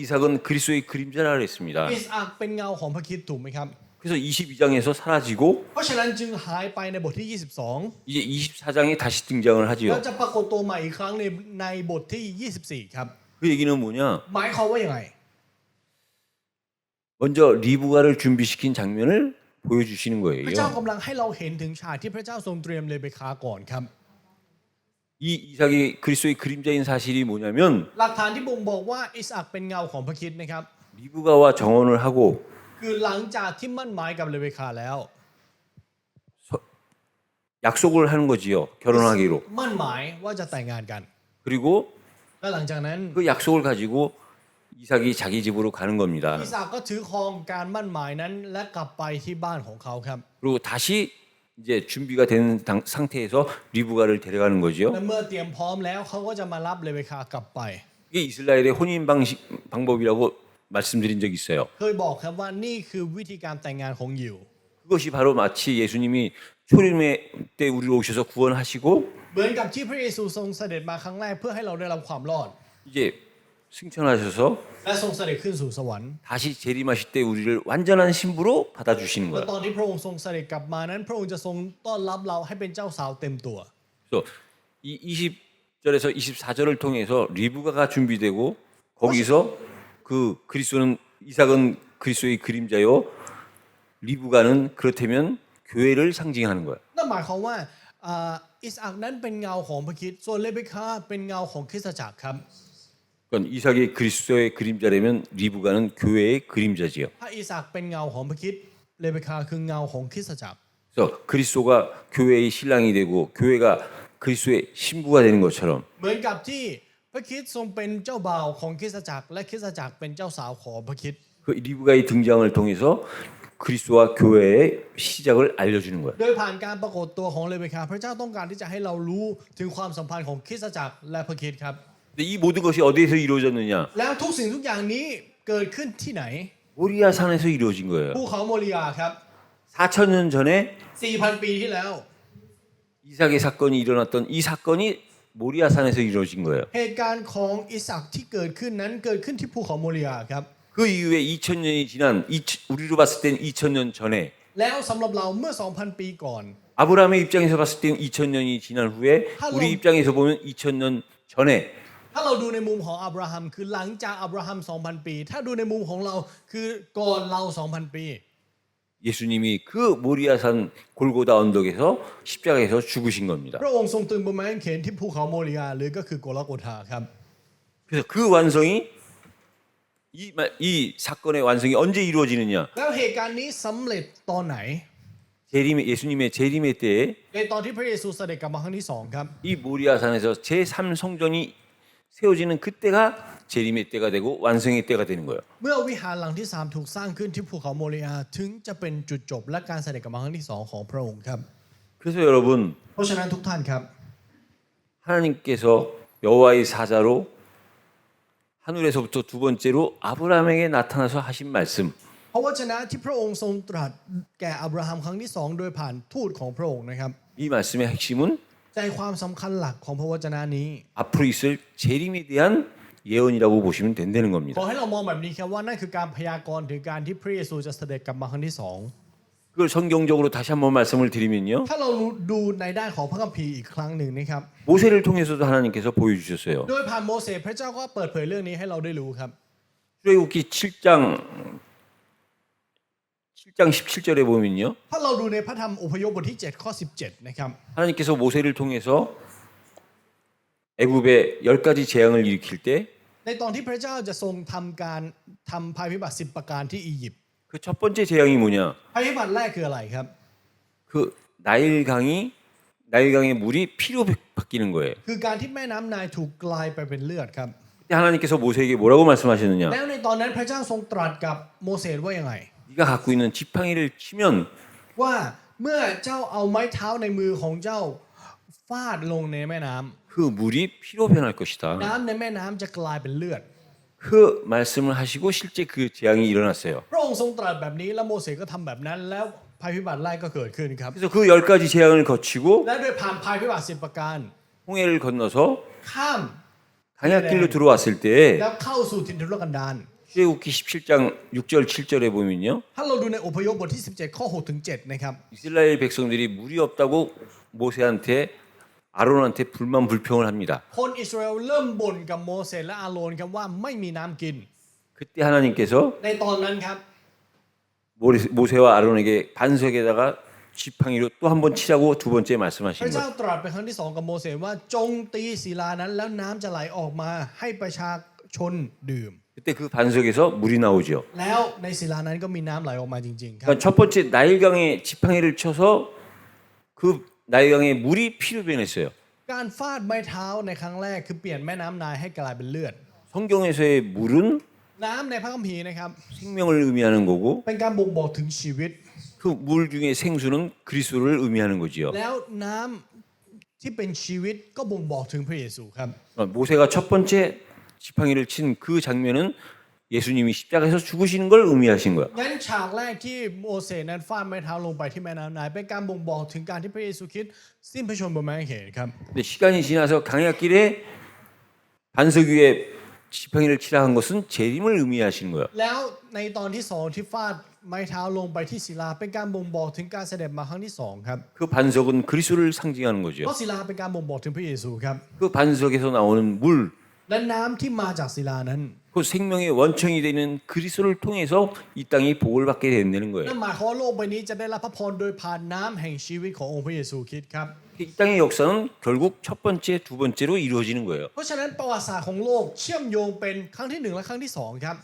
이삭은 그리스도의 그림자라 그랬습니다. อิสอักเป็นเงาของพระคริสต์ถูกไหมครับ 그래서 22장에서 사라지고 เพราะฉะนั้นจึงหายไปในบทที่ 22 이제 24장에 다시 등장을 แล้ว 하지요. จะปรากฏตัวใหม่อีกครั้งในบทที่ 24 ครับ 그 얘기는 뭐냐? หมายความว่าอย่างไร 먼저 리브가를 준비시킨 장면을 보여주시는 พระเจ้า 거예요. กำลังให้เราเห็นถึงฉากที่พระเจ้าทรงเตรียมเลเบคาก่อนครับ 이 이삭이 그리스도의 그림자인 사실이 뭐냐면 หลักฐานที่บ่งบอกว่าอิสอักเป็นเงาของพระคริสต์นะครับ 리브가와 정혼을 하고 คือหลังจากที่มั่นหมายกับเลเบคาแล้ว 약속을 하는 거지요. 결혼하기로. มั่นหมายว่าจะแต่งงานกัน 그리고 และหลังจากนั้น 그 약속을 가지고 이삭이 자기 집으로 가는 겁니다. อิสอักก็ถือครองการมั่นหมายนั้นและกลับไปที่บ้านของเขาครับ 그리고 다시 이제 준비가 된 상태에서 리브가를 데려가는 거지요. และเมื่อเตรียมพร้อมแล้วเขาก็จะมารับเลเบคากลับไป 이게 이스라엘의 혼인 방법이라고 말씀드린 적이 있어요. เคยบอกครับว่านี่คือวิธีการแต่งงานของยิว 그것이 바로 마치 예수님이 초림의 때 우리로 오셔서 구원하시고 เหมือนกับที่พระเยซูทรงเสด็จมาครั้งแรกเพื่อให้เราได้รับความรอด 이제 승천하셔서 และทรงเสด็จขึ้นสู่สวรรค์ 다시 재림하실 때 우리를 완전한 신부로 받아주시는 และ 거예요. ตอนที่พระองค์ทรงเสด็จกลับมานั้นพระองค์จะทรงต้อนรับเราให้เป็นเจ้าสาวเต็มตัว 그래서 이 20절에서 24절을 통해서 리브가가 준비되고 거기서 그 그리스도는 이삭은 그리스도의 그림자요 리브가는 그렇다면 교회를 상징하는 거예요. นั่นหมายความว่าอิสอักนั้นเป็นเงาของพระคริสต์ส่วนเลเบคาเป็นเงาของคริสตจักรครับ 그러니까 이삭이 그리스도의 그림자라면 리브가는 교회의 그림자지요. ถ้าอิสอักเป็นเงาของพระคริสต์เลเบคาคือเงาของคริสตจักร 그래서 그리스도가 교회의 신랑이 되고 교회가 그리스도의 신부가 되는 것처럼 เหมือนกับที่พระคริสต์ทรงเป็นเจ้าบ่าวของคริสตจักรและคริสตจักรเป็นเจ้าสาวของพระคริสต์ 그 리브가의 등장을 통해서 그리스도와 교회의 시작을 알려주는 거예요. โดยผ่านการปรากฏตัวของเลเบคาพระเจ้าต้องการที่จะให้เรารู้ถึงความสัมพันธ์ของคริสตจักรและพระคริสต์ครับ 근데 이 모든 것이 어디에서 이루어졌느냐? แล้วทุกสิ่งทุกอย่างนี้เกิดขึ้นที่ไหน 모리아 산에서 이루어진 거예요. ภูเขาโมริยาครับ 4,000년 전에 4,000 ปีที่แล้ว 이삭의 사건이 일어났던 이 사건이 모리아 산에서 이루어진 거예요. เหตุการณ์ของอิสอักที่เกิดขึ้นนั้นเกิดขึ้นที่ภูเขาโมริยาครับ 그 이후에 2,000년이 지난 우리로 봤을 땐 2,000년 전에 แล้วสำหรับเราเมื่อ 2,000 ปีก่อน 아브라함의 입장에서 봤을 땐 2,000년이 지난 후에 우리 입장에서 보면 2,000년 전에 ถ้าเราดูในมุมของอับราฮัมคือหลังจากอับราฮัม 2,000 ปี ถ้าดูในมุมของเราคือก่อนเรา 2,000 ปี 예수님이 그 모리아산 골고다 언덕에서 십자가에서 죽으신 겁니다. พระองค์ทรงตึงบนไม้กางเขนที่ภูเขาโมริยาหรือก็คือโกลโกธาครับ 그래서 그 완성이 이 사건의 완성이 언제 이루어지느냐? แล้วเหตุการณ์นี้สำเร็จตอนไหน 예수님의 재림의 때에 ในตอนที่พระเยซูเสด็จกลับมาครั้งที่สองครับ 이 모리아산에서 제3 성전이 세워지는 그때가 재림의 때가 되고 완성의 때가 되는 거예요. เมื่อวิหารหลังที่สามถูกสร้างขึ้นที่ภูเขาโมเรียถึงจะเป็นจุดจบและการเสด็จกลับมาครั้งที่สองของพระองค์ครับ 그래서 여러분 เพราะฉะนั้นทุกท่านครับ 하나님께서 여호와의 사자로 하늘에서부터 두 번째로 아브라함에게 나타나서 하신 말씀 เพราะวจนะที่พระองค์ทรงตรัสแก่อับราฮัมครั้งที่สองโดยผ่านทูตของพระองค์นะครับ 이 말씀의 핵심은 ใจความสำคัญหลักของพระวจนะนี้ 앞으로 있을 재림에 대한 예언이라고 보시면 된다는 ข 겁니다. อให้เรามองแบบนี้ครับว่านั่นคือการพยากรณ์ถึงการที่พระเยซูจะเสด็จกลับมาครั้งที่สอง 그걸 성경적으로 다시 한번 말씀을 드리면요. ถ้าเราดูในด้านของพระคัมภีร์อีกครั้งหนึ่งนะครับ 모세를 통해서도 하나님께서 보여주셨어요. โดยผ่านโมเสสพระเจ้าก็เปิดเผยเรื่องนี้ให้เราได้รู้ครับ 출애굽기 7장 17절에 보면요. ถ้าเราดูในพระธรรมอพยพบทที่7ข้อ17นะครับ 하나님께서 모세를 통해서 애굽에 10가지 재앙을 일으킬 때 ในตอนที่พระเจ้าจะทรงทำภัยพิบัติ10ประการที่อียิปต์ 그 첫 번째 재앙이 뭐냐? ภัยพิบัติแรกคืออะไรครับ 그 나일강의 물이 피로 바뀌는 거예요. คือการที่แม่น้ำไนายถูกกลายไปเป็นเลือดครับ 그때 하나님께서 모세에게 뭐라고 말씀하셨느냐? แล้วในตอนนั้นพระเจ้าทรงตรัสกับโมเสสว่ายังไง 네가 갖고 있는 지팡이를 치면 ว่าเมื่อเจ้าเอาไม้เท้าในมือของเจ้าฟาดลงในแม่น้ำ 그 물이 피로 변할 것이다. น้ำในแม่น้ำจะกลายเป็นเลือด 그 말씀을 하시고 실제 그 재앙이 일어났어요. พระองค์ทรงตรัสแบบนี้แล้วโมเสสก็ทำแบบนั้นแล้วภัยพิบัติแรกก็เกิดขึ้นครับ 그래서 그 10가지 재앙을 거치고 และโดยผ่านภัยพิบัติ10ประการ 홍해를 건너서 ข้าม 강약길로 들어왔을 때 แล้วเข้าสู่ถิ่นทุรกันดาร 출애굽기 17장 6절 7절에 보면요. ถ้าเราดูในอพยพบทที่17ข้อ6ถึง7นะครับ 이스라엘 백성들이 물이 없다고 모세한테 아론한테 불만 불평을 합니다. คนอิสราเอลเริ่มบ่นกับโมเสสและอาโรนครับว่าไม่มีน้ำกิน 그때 하나님께서 ในตอนนั้นครับ 모세와 아론에게 반석에다가 지팡이로 또 한 번 치라고 두 번째 พ 말씀하시는 ระเจ้า 거예요. ตรัสไปครั้งที่สองกับโมเสสว่าจงตีศิลานั้นแล้วน้ำจะไหลออกมาให้ประชาชนดื่ม 그때 그 반석에서 물이 나오죠. แล้วในศิลานั้นก็มีน้ำไหลออกมาจริงๆครับ 그러니까 첫 번째 나일강에 지팡이를 쳐서 그 나일강의 물이 피로 변했어요. การฟาดไม้เท้าในครั้งแรกคือเปลี่ยนแม่น้ำไนายให้กลายเป็นเลือด 성경에서의 물은 น้ำในพระคัมภีร์นะครับ 생명을 의미하는 거고 เป็นการบ่งบอกถึงชีวิต 그 물 중에 생수는 그리스도를 의미하는 거지요. แล้วน้ำที่เป็นชีวิตก็บ่งบอกถึงพระเยซูครับ 모세가 첫 번째 지팡이를 친 그 장면은 예수님이 십자가에서 죽으시는 걸 의미하신 거야. งั้นฉากแรกที่โมเสสนั้นฟาดไม้เท้าลงไปที่แม่น้ำไนายเป็นการบ่งบอกถึงการที่พระเยซูคริสต์สิ้นพระชนม์บนไม้กางเขนครับ 근데 시간이 지나서 강약길에 반석 위에 지팡이를 치라 한 것은 재림을 의미하시는 거야. แล้วในตอนที่สองที่ฟาดไม้เท้าลงไปที่ศิลาเป็นการบ่งบอกถึงการเสด็จมาครั้งที่สองครับ 그 반석은 그리스도를 상징하는 เพ 거죠. ราะศิลาเป็นการบ่งบอกถึงพระเยซูครับ 그 반석에서 나오는 물, และน้ำที่มาจากศิลานั้น 그 생명의 원천이 되는 그리스도를 통해서 이 땅이 복을 받게 된다는 นั่น 거예요. หมายความว่าโลกใบนี้จะได้รับพระพรโดยผ่านน้ำแห่งชีวิตขององค์พระเยซูคริสต์ครับ 이 땅의 역사는 결국 첫 번째, 두 번째로 이루어지는 거예요. เพราะฉะนั้นประวัติศาสตร์ของโลกเชื่อมโยงเป็นครั้งที่1และครั้งที่2ครับ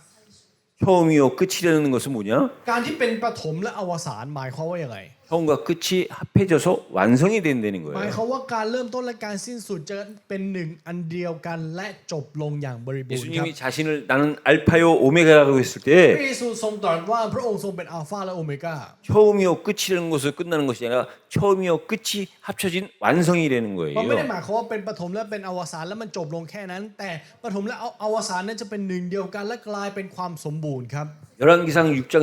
처음이요 끝이라는 것은 뭐냐? การที่เป็นปฐมและอวสานหมายความว่าอย่างไร 처음과 끝이 합해져서 완성이 된다는 หมาย 거예요. ความว่าการเริ่มต้นและการสิ้นสุดจะเป็นหนึ่งอันเดียวกันและจบลงอย่างบริบูรณ์ครับ 예수님이 자신을 나는 알파요 오메가라고 했을 พ 때 ระเยซูทรงตรัสว่าพระองค์ทรงเป็นอัลฟาและโอเมก้า 처음이요 끝이라는 것을 끝나는 것이 아니라 처음이요 끝이 합쳐진 완성이라는 มันไม่ได้ 거예요. หมายความว่าเป็นปฐมและเป็นอวสานแล้วมันจบลงแค่นั้น แต่ปฐมและอวสานนั้นจะเป็นหนึ่งเดียวกันและกลายเป็นความสมบูรณ์ครับ 열왕기상 6장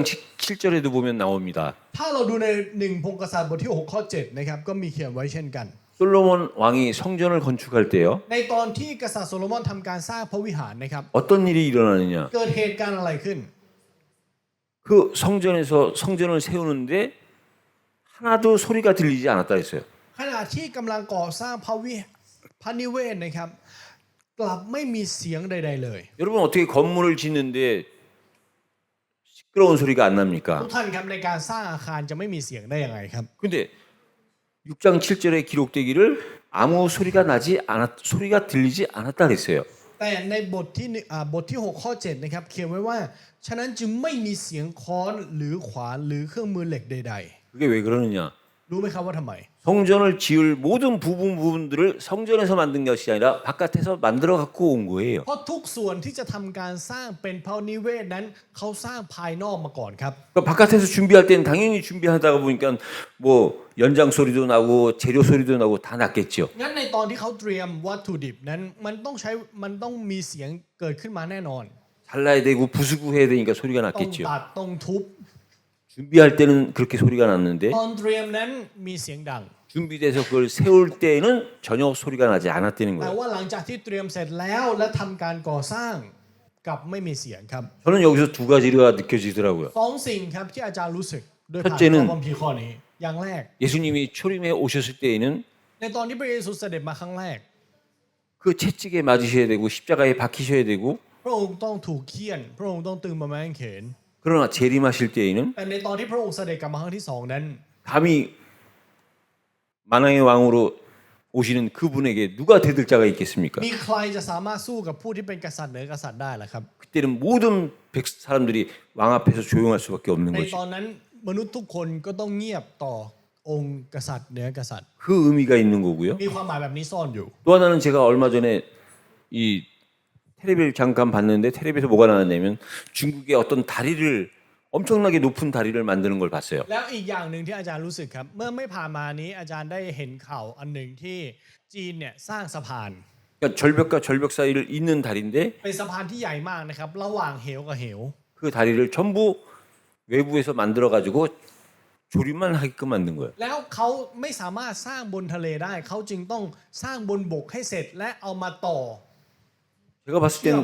7절에도 보면 나옵니다. ถ้าเราดูใน1พงศ์กษัตริย์บทที่6ข้อ7นะครับก็มีเขียนไว้เช่นกัน 솔로몬 왕이 성전을 건축할 때요. ในตอนที่กษัตริย์โซโลมอนทำการสร้างพระวิหารนะครับ 어떤 일이 일어나느냐? เกิดเหตุการณ์อะไรขึ้น 그 성전에서 성전을 세우는데 하나도 소리가 들리지 않았다 했어요. ขณะที่กำลังก่อสร้างพระนิเวศนะครับกลับไม่มีเสียงใดๆเลย 여러분 어떻게 건물을 짓는데 시끄러운 소리가 안 ทุ 납니까? กท่านครับในการสร้างอาคารจะไม่มีเสียงได้ยังไงครับ 근데 6장 7절에 기록되기를 아무 소리가 들리지 않았다 그랬어요. แต่ในบทที่6ข้อ7นะครับเขียนไว้ว่าฉะนั้นจึงไม่มีเสียงค้อนหรือขวานหรือเครื่องมือเหล็กใด 그게 왜 그러느냐? ๆ รู้ไหมครับว่าทำไม 성전을 지을 모든 부분들을 성전에서 만든 것이 아니라 바깥에서 만들어 갖고 온 거예요. เพราะทุกส่วนที่จะทำการสร้างเป็นพระนิเวศนั้นเขาสร้างภายนอกมาก่อนครับ 그러니까 바깥에서 준비할 때는 당연히 준비하다가 보니까 뭐 연장 소리도 나고 재료 소리도 나고 다 났겠죠. งั้นในตอนที่เขาเตรียมวัตถุดิบนั้นมันต้องมีเสียงเกิดขึ้นมาแน่นอน 잘라야 되고 부수고 해야 되니까 소리가 ต้อง 났겠죠. ตัดต้องทุบ 준비할 때는 그렇게 소리가 났는데 ตอนเตรียมนั้นมีเสียงดัง 준비돼서 그걸 세울 때는 전혀 소리가 나지 않았다는 แต่ 거예요. ว่าหลังจากที่เตรียมเสร็จแล้วและทำการก่อสร้างกลับไม่มีเสียงครับ 저는 여기서 두 가지가 느껴지더라고요. สองสิ่งครับที่อาจารย์รู้สึกโดยผ่าน 첫째는 ข้อคัมภีร์ข้อนี้อย่างแรก 예수님이 초림에 오셨을 때에는 ในตอนที่พระเยซูเสด็จมาครั้งแรก 그 채찍에 맞으셔야 되고 십자가에 박히셔야 되고 พระองค์ต้องถูกเฆี่ยน พระองค์ต้องตึงมาไม้กางเขน 그러나 재림하실 때에는 แต่ในตอนที่พระองค์เสด็จกลับมาครั้งที่สองนั้น 감히 만왕의 왕으로 오시는 그분에게 누가 대들 자가 있겠습니까? มีใครจะสามารถสู้กับผู้ที่เป็นกษัตริย์เหนือกษัตริย์ได้ล่ะครับ 그때는 모든 사람들이 왕 앞에서 조용할 수밖에 없는 ใน 거죠. ตอนนั้นมนุษย์ทุกคนก็ต้องเงียบต่อองค์กษัตริย์เหนือกษัตริย์ 그 의미가 있는 거고요. มีความหมายแบบนี้ซ่อนอยู่ 또 하나는 제가 얼마 전에 이 텔레비를 잠깐 봤는데 텔레비에서 뭐가 나왔냐면 중국의 어떤 다리를 엄청나게 높은 다리를 만드는 걸 봤어요. แล้วอีกอย่างหนึ่งที่อาจารย์รู้สึกครับ เมื่อไม่ผ่านมานี้อาจารย์ได้เห็นข่าวอันหนึ่งที่จีนเนี่ยสร้างสะพาน 그러니까 절벽과 절벽 사이를 잇는 다리인데 เป็นสะพานที่ใหญ่มากนะครับระหว่างเหวกับเหว 그 다리를 전부 외부에서 만들어 가지고 조립만 하게끔 만든 거예요. แล้วเขาไม่สามารถสร้างบนทะเลได้เขาจึงต้องสร้างบนบกให้เสร็จและเอามาต่อ 제가 봤을 때는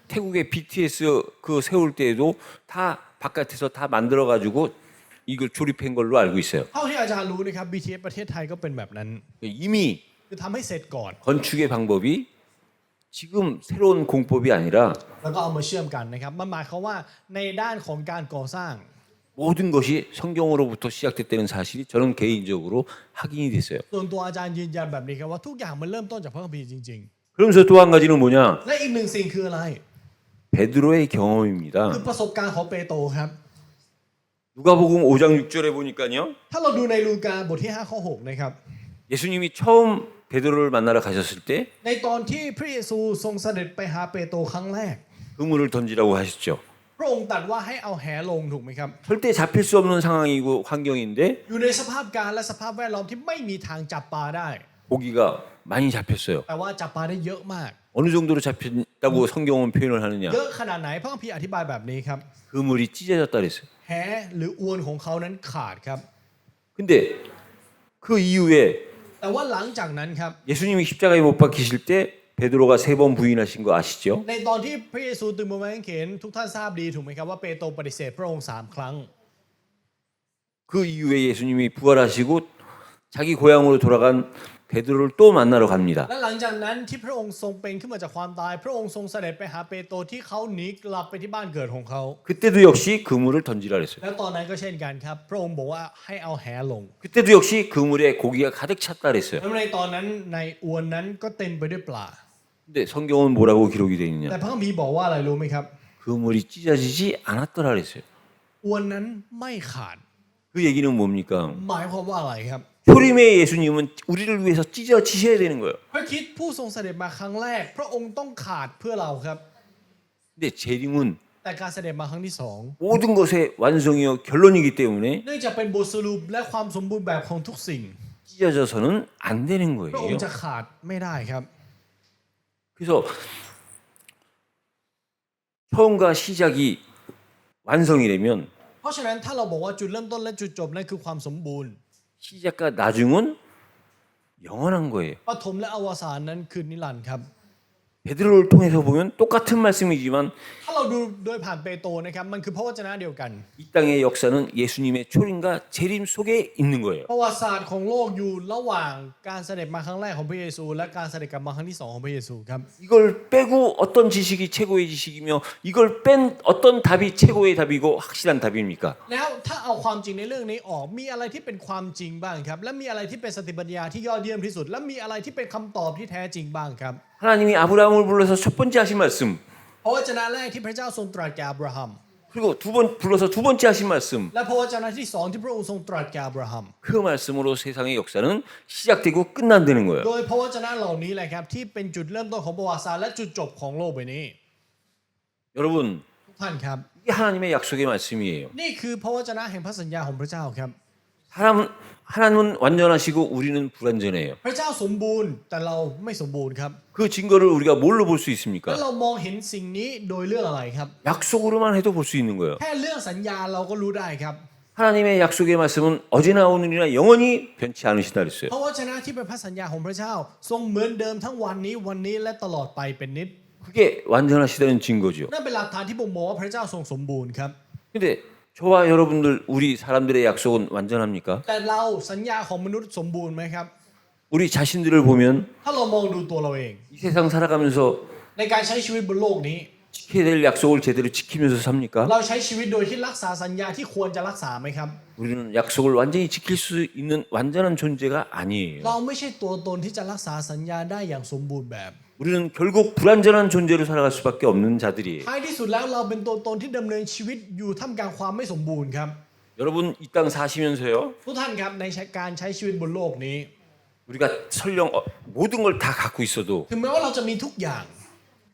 태국의 BTS 그 세울 때에도 다 바깥에서 다 만들어 가지고 이걸 조립한 걸로 알고 있어요. เท่าที่อาจารย์รู้นะครับ BTS ประเทศไทยก็เป็นแบบนั้น 이미 คือทำให้เสร็จก่อน 건축의 방법이 지금 새로운 공법이 아니라 แล้วก็เอามาเชื่อมกันนะครับมันหมายความว่าในด้านของการก่อสร้าง 모든 것이 성경으로부터 시작됐다는 사실이 저는 개인적으로 확인이 됐어요. ส่วนตัวอาจารย์ยืนยันแบบนี้ครับว่าทุกอย่างมันเริ่มต้นจากพระคัมภีร์จริง 그러면서 또 한 가지는 뭐냐? ๆ และอีกหนึ่งสิ่งคืออะไร 베드로의 경험입니다. คือประสบการณ์ของเปโตรครับ 누가복음 5장 6절에 보니까요. ถ้าเราดูในลูกาบทที่5ข้อ6นะครับ 예수님이 처음 베드로를 만나러 가셨을 때 ในตอนที่พระเยซูทรงเสด็จไปหาเปโตรครั้งแรก 그물을 던지라고 하셨죠. พระองค์ตรัสว่าให้เอาแหลงถูกไหมครับ 절대 잡힐 수 없는 상황이고 환경인데 อยู่ในสภาพการและสภาพแวดล้อมที่ไม่มีทางจับปลาได้ 고기가 많이 잡혔어요. แต่ว่าจับปลาได้เยอะมาก 어느 정도로 잡혔다고 성경은 표현을 하느냐? เยอะขนาดไหนพระคัมภีร์อธิบายแบบนี้ครับ 그물이 찢어졌다 그랬어요. แหหรืออวนของเขานั้นขาดครับ 근데 그 이후에 แต่ว่าหลังจากนั้นครับ 예수님이 십자가에 못 박히실 때 베드로가 3번 부인하신 거 아시죠? ในตอนที่พระเยซูตึงบนไม้กางเขนทุกท่านทราบดีถูกไหมครับว่าเปโตรปฏิเสธพระองค์3ครั้ง 그 이후에 예수님이 부활하시고 자기 고향으로 돌아간 베드로를 또 만나러 갑니다. และหลังจากนั้นที่พระองค์ทรงเป็นขึ้นมาจากความตาย พระองค์ทรงเสด็จไปหาเปโตรที่เขาหนีกลับไปที่บ้านเกิดของเขา 그때도 역시 그물을 던지라 그랬어요. แล้วตอนนั้นก็เช่นกันครับ พระองค์บอกว่าให้เอาแหลง 그때도 역시 그물에 고기가 가득 찼다 그랬어요. แล้วในตอนนั้นในอวนนั้นก็เต็มไปด้วยปลา 근데 성경은 뭐라고 기록이 되어 แต่ 있느냐? พระคัมภีร์บอกว่าอะไรรู้ไหมครับ 그물이 찢어지지 않았더라 그랬어요. อวนนั้นไม่ขาด 그 얘기는 뭡니까? หมายความว่าอะไรครับ 초림의 예수님은 우리를 위해서 찢어지셔야 되는 거예요. พระคริสต์ผู้ทรงเสด็จมาครั้งแรก พระองค์ต้องขาดเพื่อเราครับ 근데 재림은 แต่การเสด็จมาครั้งที่สอง 모든 것의 완성이요 결론이기 때문에 เนื่องจากเป็นบทสรุปและความสมบูรณ์แบบของทุกสิ่ง 찢어져서는 안 되는 พระอง 거예요. ค์จะขาดไม่ได้ครับ 그래서 처음과 시작이 완성이라면 เพราะฉะนั้นถ้าเราบอกว่าจุดเริ่มต้นและจุดจบนั่นคือความสมบูรณ์ 시작과 나중은 영원한 거예요. ปฐมและอวสานนั้นคือนิรันดร์ครับ 베드로를 통해서 보면 똑같은 말씀이지만 ถ้าเราดูโดยผ่านเปโตรนะครับมันคือพระวจนะเดียวกัน 이 땅의 역사는 예수님의 초림과 재림 속에 있는 거예요. ประวัติศาสตร์ของโลกอยู่ระหว่างการเสด็จมาครั้งแรกของพระเยซู และการเสด็จกลับมาครั้งที่สองของพระเยซูครับ 이걸 빼고 어떤 지식이 최고의 지식이며 이걸 뺀 어떤 답이 최고의 답이고 확실한 답입니까? แล้วถ้าเอาความจริงในเรื่องนี้ออกมีอะไรที่เป็นความจริงบ้างครับและมีอะไรที่เป็นสติปัญญาที่ยอดเยี่ยมที่สุด และมีอะไรที่เป็นคำตอบที่แท้จริงบ้างครับ 하나님이 아브라함을 불러서 첫 번째 하신 말씀 พระวจนะแรกที่พระเจ้าทรงตรัสแก่อับราฮัม 그리고 불러서 두 번째 하신 말씀 และพระวจนะที่สองที่พระองค์ทรงตรัสแก่อับราฮัม 그 말씀으로 세상의 역사는 시작되고 끝난다는 거예요. โดยพระวจนะเหล่านี้แหละครับที่เป็นจุดเริ่มต้นของประวัติศาสตร์และจุดจบของโลกใบนี้ 여러분 ทุกท่านครับ 이게 하나님의 약속의 말씀이에요. นี่คือพระวจนะแห่งพระสัญญาของพระเจ้าครับ 하나님은 완전하시고 우리는 불완전해요. พระเจ้าสมบูรณ์แต่เราไม่สมบูรณ์ครับ 그 증거를 우리가 뭘로 볼 수 แล้ว 있습니까? เรามองเห็นสิ่งนี้โดยเรื่องอะไรครับ 약속으로만 해도 볼 수 있는 거예요. แค่เรื่องสัญญาเราก็รู้ได้ครับ 하나님의 약속의 말씀은 어제나 오늘이나 영원히 변치 않으시다 그랬어요. พระวจนะที่เป็นพระสัญญาของพระเจ้าทรงเหมือนเดิมทั้งวันนี้และตลอดไปเป็นนิจ 그게 완전하시다는 증거죠. นั่นเป็นหลักฐานที่บ่งบอกว่าพระเจ้าทรงสมบูรณ์ครับ 근데 저와 여러분들 우리 사람들의 약속은 완전합니까? แต่เราสัญญาของมนุษย์สมบูรณ์ไหมครับ 우리 자신들을 보면 ถ้าเรามองดูตัวเราเอง 이 세상 살아가면서 ในการใช้ชีวิตบนโลกนี้ 지켜야 될 약속을 제대로 지키면서 삽니까? เราใช้ชีวิตโดยที่รักษาสัญญาที่ควรจะรักษาไหมครับ 우리는 약속을 완전히 지킬 수 있는 완전한 존재가 아니에요. เราไม่ใช่ตัวตนที่จะรักษาสัญญาได้อย่างสมบูรณ์แบบ 우리는 결국 불완전한 존재로 살아갈 수밖에 없는 자들이에요. ท้ายที่สุดแล้วเราเป็นตัวตนที่ดำเนินชีวิตอยู่ท่ามกลางความไม่สมบูรณ์ครับ 여러분 이 땅 사시면서요. ทุกท่านครับในการใช้ชีวิตบนโลกนี้ 우리가 설령 모든 걸 다 갖고 있어도 ถึงแม้ว่าเราจะมีทุกอย่าง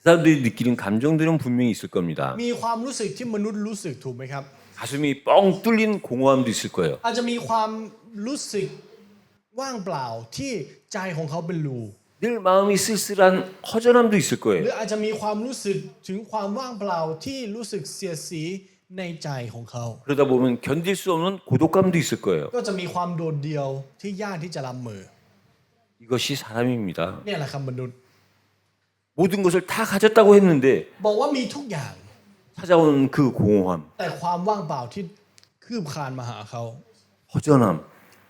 사람들이 느끼는 감정들은 분명히 있을 겁니다. มีความรู้สึกที่มนุษย์รู้สึกถูกไหมครับ 가슴이 뻥 뚫린 공허함도 있을 거예요. อาจจะมีความรู้สึกว่างเปล่าที่ใจของเขาเป็นรู 늘 마음이 쓸쓸한 허전함도 있을 หรื 거예요. ออาจจะมีความรู้สึกถึงความว่างเปล่าที่รู้สึกเสียดสีในใจของเขา 그러다 보면 견딜 수 없는 고독감도 있을 거예요. ก็จะมีความโดดเดี่ยวที่ยากที่จะรับมือ 이것이 사람입니다. เนี่ยแหละครับมนุษย์ 모든 것을 다 가졌다고 했는데 บอกว่ามีทุกอย่าง 찾아오는 그 공허함, แต่ความว่างเปล่าที่คืบคลานมาหาเขา 허전함,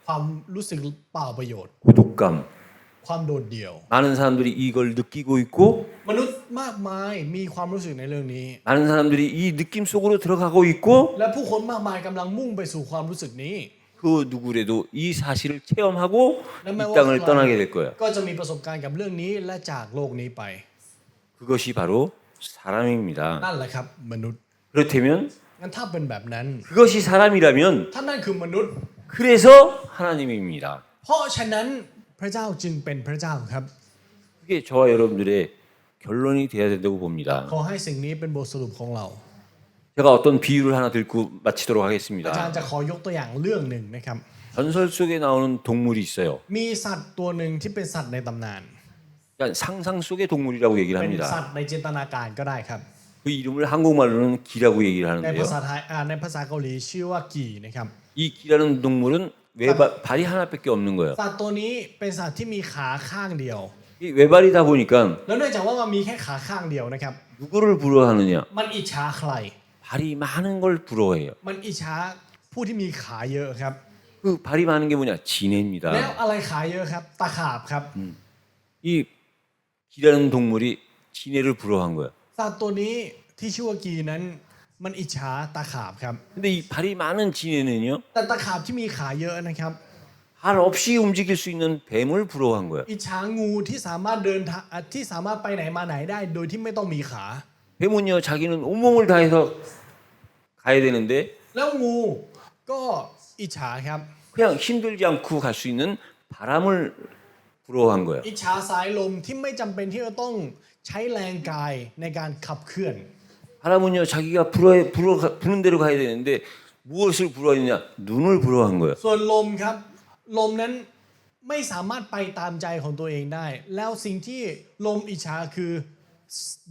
ความรู้สึกเปล่าประโยชน์ 고독감. ความโดดเดี่ยว 많은 사람들이 이걸 느끼고 있고 มนุษย์มากมายมีความรู้สึกในเรื่องนี้ 많은 사람들이 이 느낌 속으로 들어가고 있고 และผู้คนมากมายกำลังมุ่งไปสู่ความรู้สึกนี้ 그 누구라도 이 사실을 체험하고 และ 이 แม้ว่า 땅을 ใคร 떠나게 될 거야. ก็จะมีประสบการณ์กับเรื่องนี้และจากโลกนี้ไป 그것이 바로 사람입니다. นั่นแหละครับมนุษย์ 그렇다면 งั้นถ้าเป็นแบบนั้น 그것이 사람이라면 ถ้านั่นคือมนุษย์ 그래서 하나님입니다. เพราะฉะนั้นพระเจ้าจึงเป็นพระเจ้าครับ 그게 저와 여러분들의 결론이 돼야 된다고 봅니다. ขอให้สิ่งนี้เป็นบทสรุปของเรา 제가 어떤 비유를 하나 듣고 마치도록 อาจารย์ 하겠습니다. จะขอยกตัวอย่างเรื่องหนึ่งนะครับ 전설 속에 나오는 동물이 있어요. มีสัตว์ตัวหนึ่งที่เป็นสัตว์ในตำนาน 그러니까 상상 속의 동물이라고 얘기를 เป็น 합니다. สัตว์ในจินตนาการก็ได้ครับ 그 이름을 한국말로는 기라고 얘기를 ใน 하는데요. ภาษาไทยในภาษาเกาหลีชื่อว่ากี่นะครับ 이 기라는 동물은 발이 하나밖에 없는 거예요. สัตว์ตัวนี้เป็นสัตว์ที่มีขาข้างเดียว 이 외발이다 보니까 แล้วเนื่องจากว่ามันมีแค่ขาข้างเดียวนะครับ 누구를 부러워하느냐? มันอิจฉาใคร 발이 많은 걸 부러워해요. มันอิจฉาผู้ที่มีขาเยอะครับ 그 발이 많은 게 뭐냐? แล้ว 지네입니다. อะไรขาเยอะครับตะขาบครับ 이 기라는 동물이 지네를 부러워한 거예요. สัตว์ตัวนี้ที่ชื่อว่ากีนั้นมันอิจฉาตะขาบครับ 근데 이 발이 많은 지네는요. แต่ตะขาบที่มีขาเยอะนะครับ 발 없이 움직일 수 있는 뱀을 부러워한 거예요. อิจฉางูที่สามารถเดินทางที่สามารถไปไหนมาไหนได้ โดยที่ไม่ต้องมีขา 뱀은요, 자기는 온몸을 다해서 가야 되는데 แล้วงูก็อิจฉาครับ 그냥 힘들지 않고 갈 수 있는 바람을 부러워한 거예요. อิจฉาสายลมที่ไม่จำเป็นที่จะต้องใช้แรงกายในการขับเคลื่อน 바람은요, 자기가 부는 대로 가야 되는데 무엇을 부러워했냐? 눈을 부러워한 거예요. ส่วนลมครับ ลมนั้นไม่สามารถไปตามใจของตัวเองได้ แล้วสิ่งที่ลมอิจฉาคือ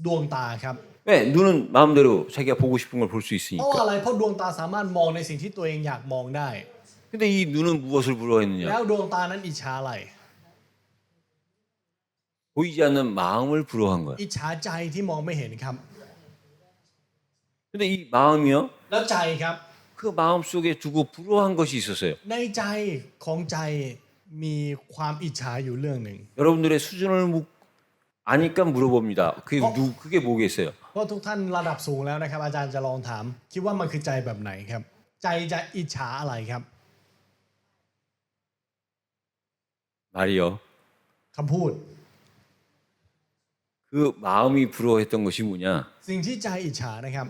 ดวงตาครับ 왜? 눈은 마음대로 자기가 보고 싶은 걸 볼 수 เพราะ 있으니까. อะไรเพราะดวงตาสามารถมองในสิ่งที่ตัวเองอยากมองได้ 근데 이 눈은 무엇을 แล้ 부러워했느냐? วดวงตานั้นอิจฉาอะไร 보이지 않는 마음을 부러워한 거예요. อิจฉาใจที่มองไม่เห็นครับ 근데 이 마음이요, แล้วใจครับ 그 마음 속에 두고 부러워한 것이 있었어요. ในใจของใจมีความอิจฉาอยู่เรื่องหนึ่ง 여러분들의 수준을 아니까 물어봅니다. 그게 뭐겠어요? เพราะทุกท่านระดับสูงแล้วนะครับ อาจารย์จะลองถาม คิดว่ามันคือใจแบบไหนครับ ใจจะอิจฉาอะไรครับ 말이요. คำพูด 그 마음이 부러워했던 것이 뭐냐? สิ่งที่ใจอิจฉานะครับ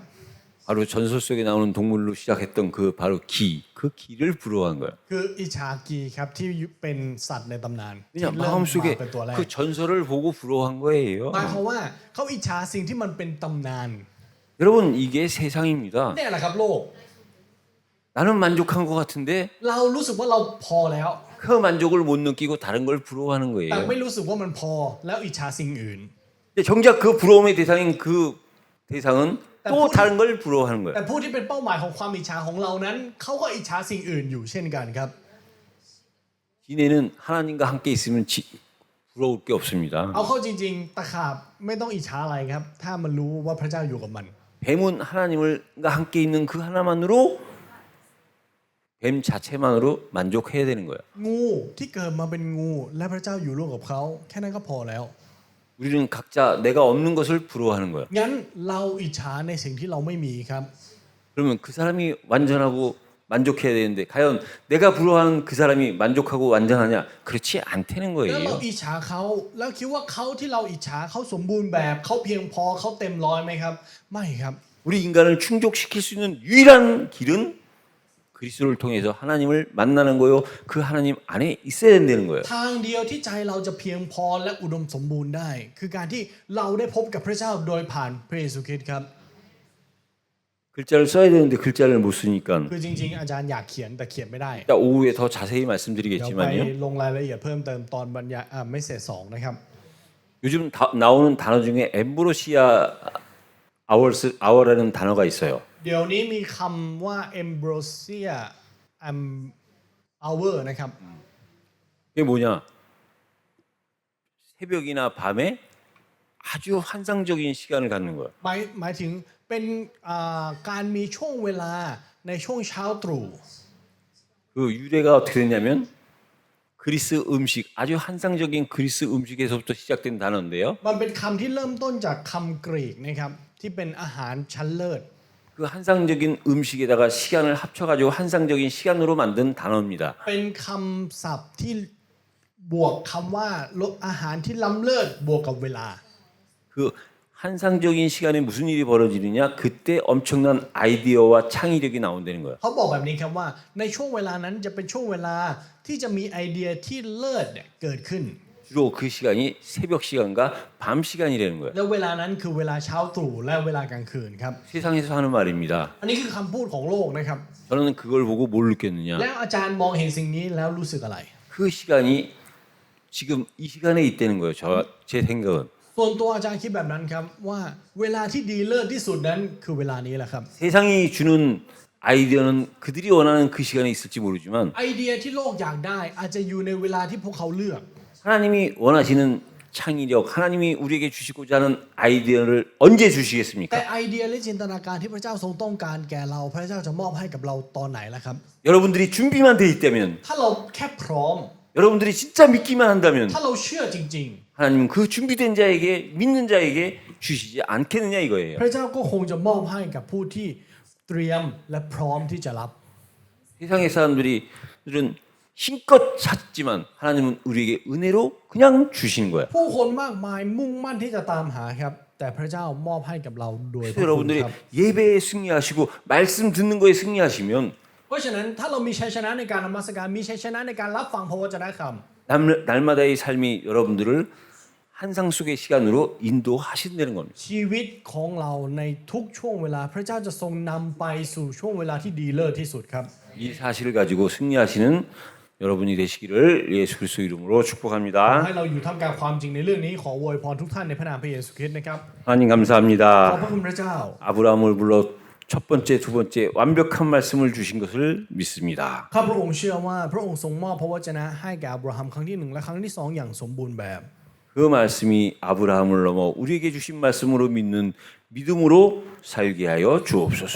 바로 전설 속에 나오는 동물로 시작했던 그 바로 기, 그 기를 부러워한 거야. คืออิจฉากีครับที่เป็นสัตว์ในตำนานที่ 그냥 เริ่มมา 마음속에 เป็นตัวแรก 그 전설을 보고 부러워한 거예요. หมายความว่าเขาอิจฉาสิ่งที่มันเป็นตำนาน 여러분 이게 세상입니다. เนี่ยแหละครับโลก 나는 만족한 것 같은데 เรารู้สึกว่าเราพอแล้ว 그 만족을 못 느끼고 다른 걸 부러워하는 แต่ 거예요. ไม่รู้สึกว่ามันพอแล้วอิจฉาสิ่งอื่น 근데 정작 그 부러움의 대상인 그 대상은 또 다른 걸 부러워하는 거예요. แต่ผู้ที่เป็นเป้าหมายของความอิจฉาของเรานั้นเขาก็อิจฉาสิ่งอื่นอยู่เช่นกันครับ 기내는 하나님과 함께 있으면 부러울 게 없습니다. เอาเข้าจริงๆตะขาบไม่ต้องอิจฉาอะไรครับถ้ามันรู้ว่าพระเจ้าอยู่กับมัน 뱀은 하나님과 함께 있는 그 하나만으로 뱀 자체만으로 만족해야 되는 거예요. งูที่เกิดมาเป็นงูและพระเจ้าอยู่ร่วมกับเขาแค่นั้นก็พอแล้ว 우리는 각자 내가 없는 것을 부러워하는 거예요. งั้นเราอิจฉาในสิ่งที่เราไม่มีครับ 그러면 그 사람이 완전하고 만족해야 되는데 과연 내가 부러워하는 그 사람이 만족하고 완전하냐? 그렇지 않다는 แล้วเรา 거예요. อิจฉาเขาแล้วคิดว่าเขาที่เราอิจฉาเขาสมบูรณ์แบบเขาเพียงพอเขาเต็มร้อยไหมครับ ไม่ครับ 우리 인간을 충족시킬 수 있는 유일한 길은 그리스도를 통해서 하나님을 만나는 거요. 그 하나님 안에 있어야 된다는 거예요. ทางเดียวที่ใจเราจะเพียงพอและอุดมสมบูรณ์ได้ คือการที่เราได้พบกับพระเจ้าโดยผ่านพระเยซูคริสต์ครับ 글자를 써야 되는데 글자를 못 쓰니까 คือจริงๆ อาจารย์อยากเขียนแต่เขียนไม่ได้ 이따 오후에 더 자세히 เดี๋ยวไป 말씀드리겠지만요. ลงรายละเอียดเพิ่มเติมตอนบรรยายไม่เสร็จสองนะครับ 요즘 나오는 단어 중에 엠브로시아 아워라는 단어가 있어요. เดี๋ยวนี้มีคำว่า ambrosia hour นะครับ 이게 뭐냐? 새벽이나 밤에 아주 환상적인 시간을 갖는 거예요. หมายถึงเป็นการมีช่วงเวลาในช่วงเช้าตรู่ 그 유래가 어떻게 됐냐면 그리스 음식, 아주 환상적인 그리스 음식에서부터 시작된 단어인데요. มันเป็นคำที่เริ่มต้นจากคำกรีกนะครับที่เป็นอาหารชั้นเลิศ 그 환상적인 음식에다가 시간을 합쳐가지고 환상적인 시간으로 만든 단어입니다. เป็นคำศัพท์ที่บวกคำว่าอาหารที่ล้ำเลิศบวกกับเวลา 그 환상적인 시간에 무슨 일이 벌어지느냐? 그때 엄청난 아이디어와 창의력이 나온다는 거예요. เขาบอกแบบนี้ครับว่าในช่วงเวลานั้นจะเป็นช่วงเวลาที่จะมีไอเดียที่เลิศเนี่ยเกิดขึ้น 주로 그 시간이 새벽 시간과 밤 시간이라는 거예요. แล้วเวลานั้นคือเวลาเช้าตรู่และเวลากลางคืนครับ 세상에서 하는 말입니다. อันนี้คือคำพูดของโลกนะครับ 저는 그걸 보고 뭘 느꼈느냐? แล้วอาจารย์มองเห็นสิ่งนี้แล้วรู้สึกอะไร 그 시간이 지금 이 시간에 있다는 거예요. 제 생각은. ส่วนตัวอาจารย์คิดแบบนั้นครับว่าเวลาที่ดีเลิศที่สุดนั้นคือเวลานี้แหละครับ 세상이 주는 아이디어는 그들이 원하는 그 시간에 있을지 모르지만 ไอเดียที่โลกอยากได้อาจจะอยู่ในเวลาที่พวกเขาเลือก 하나님이 원하시는 창의력, 하나님이 우리에게 주시고자 하는 아이디어를 언제 แต่ 주시겠습니까? ไอเดียและจินตนาการที่พระเจ้าทรงต้องการแก่เราพระเจ้าจะมอบให้กับเราตอนไหนล่ะครับ 여러분들이 준비만 돼 있다면, ถ้าเราแค่พร้อม 여러분들이 진짜 믿기만 한다면 ถ้าเราเชื่อจริง 하나님은 그 준비된 자에게 믿는 자에게 주시지 않겠느냐 ๆ 이거예요. พระเจ้าก็คงจะมอบให้กับผู้ที่เตรียมและพร้อมที่จะรับ 세상의 사람들은 힘껏 찾지만 하나님은 우리에게 은혜로 그냥 주시는 거야. ผู้คนมากมายมุ่งมั่นที่จะตามหาครับแต่พระเจ้ามอบให้กับเราโดยพระคุณ 여러분들이 ครับ 예배에 승리하시고 말씀 듣는 거에 승리하시면 เพราะฉะนั้นถ้าเรามีชัยชนะในการนมัสการมีชัยชนะในการรับฟังพระวจนะคำ 날마다의 삶이 여러분들을 환상 속의 시간으로 인도하신다는 겁니다. ชีวิตของเราในทุกช่วงเวลาพระเจ้าจะทรงนำไปสู่ช่วงเวลาที่ดีเลิศที่สุดครับ 이 사실을 가지고 승리하시는 여러분이 되시기를 예수 그리스도 이름으로 ขอ 축복합니다. ให้เราอยู่ท่ามกลางความจริงในเรื่องนี้ขออวยพรทุกท่านในพระนามพระเยซูคริสต์นะครับ 하나님 ขอบพ 감사합니다. ระคุณพระเจ้า 아브라함을 불러 첫 번째, 두 번째 완벽한 말씀을 주신 것을 믿습니다. ข้าพระองค์เชื่อว่าพระองค์ทรงมอบพระวจนะให้แก่อับราฮัมครั้งที่1และครั้งที่2อย่างสมบูรณ์แบบ 그 말씀이 아브라함을 넘어 우리에게 주신 말씀으로 믿는 믿음으로 살게 하여 ขอ 주옵소서.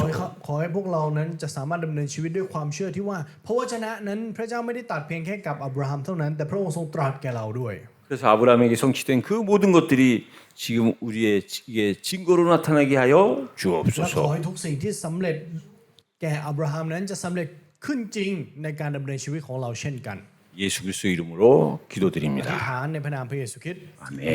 ให้พวกเรานั้นจะสามารถดำเนินชีวิตด้วยความเชื่อที่ว่าพระวจนะนั้นพระเจ้าไม่ได้ตรัสเพียงแค่กับอับราฮัมเท่านั้นแต่พระองค์ทรงตรัสแก่เราด้วย 그래서 아브라함에게 성취된 그 모든 것들이 지금 우리에게 증거로 나타나게 하여 และขอ 주옵소서. ให้ทุกสิ่งที่สำเร็จแก่อับราฮัมนั้นจะสำเร็จขึ้นจริงในการดำเนินชีวิตของเราเช่นกัน 예수 그리스도 이름으로 อธิษ 기도드립니다. ฐานในพระนามพระเยซูคริสต์ 아멘.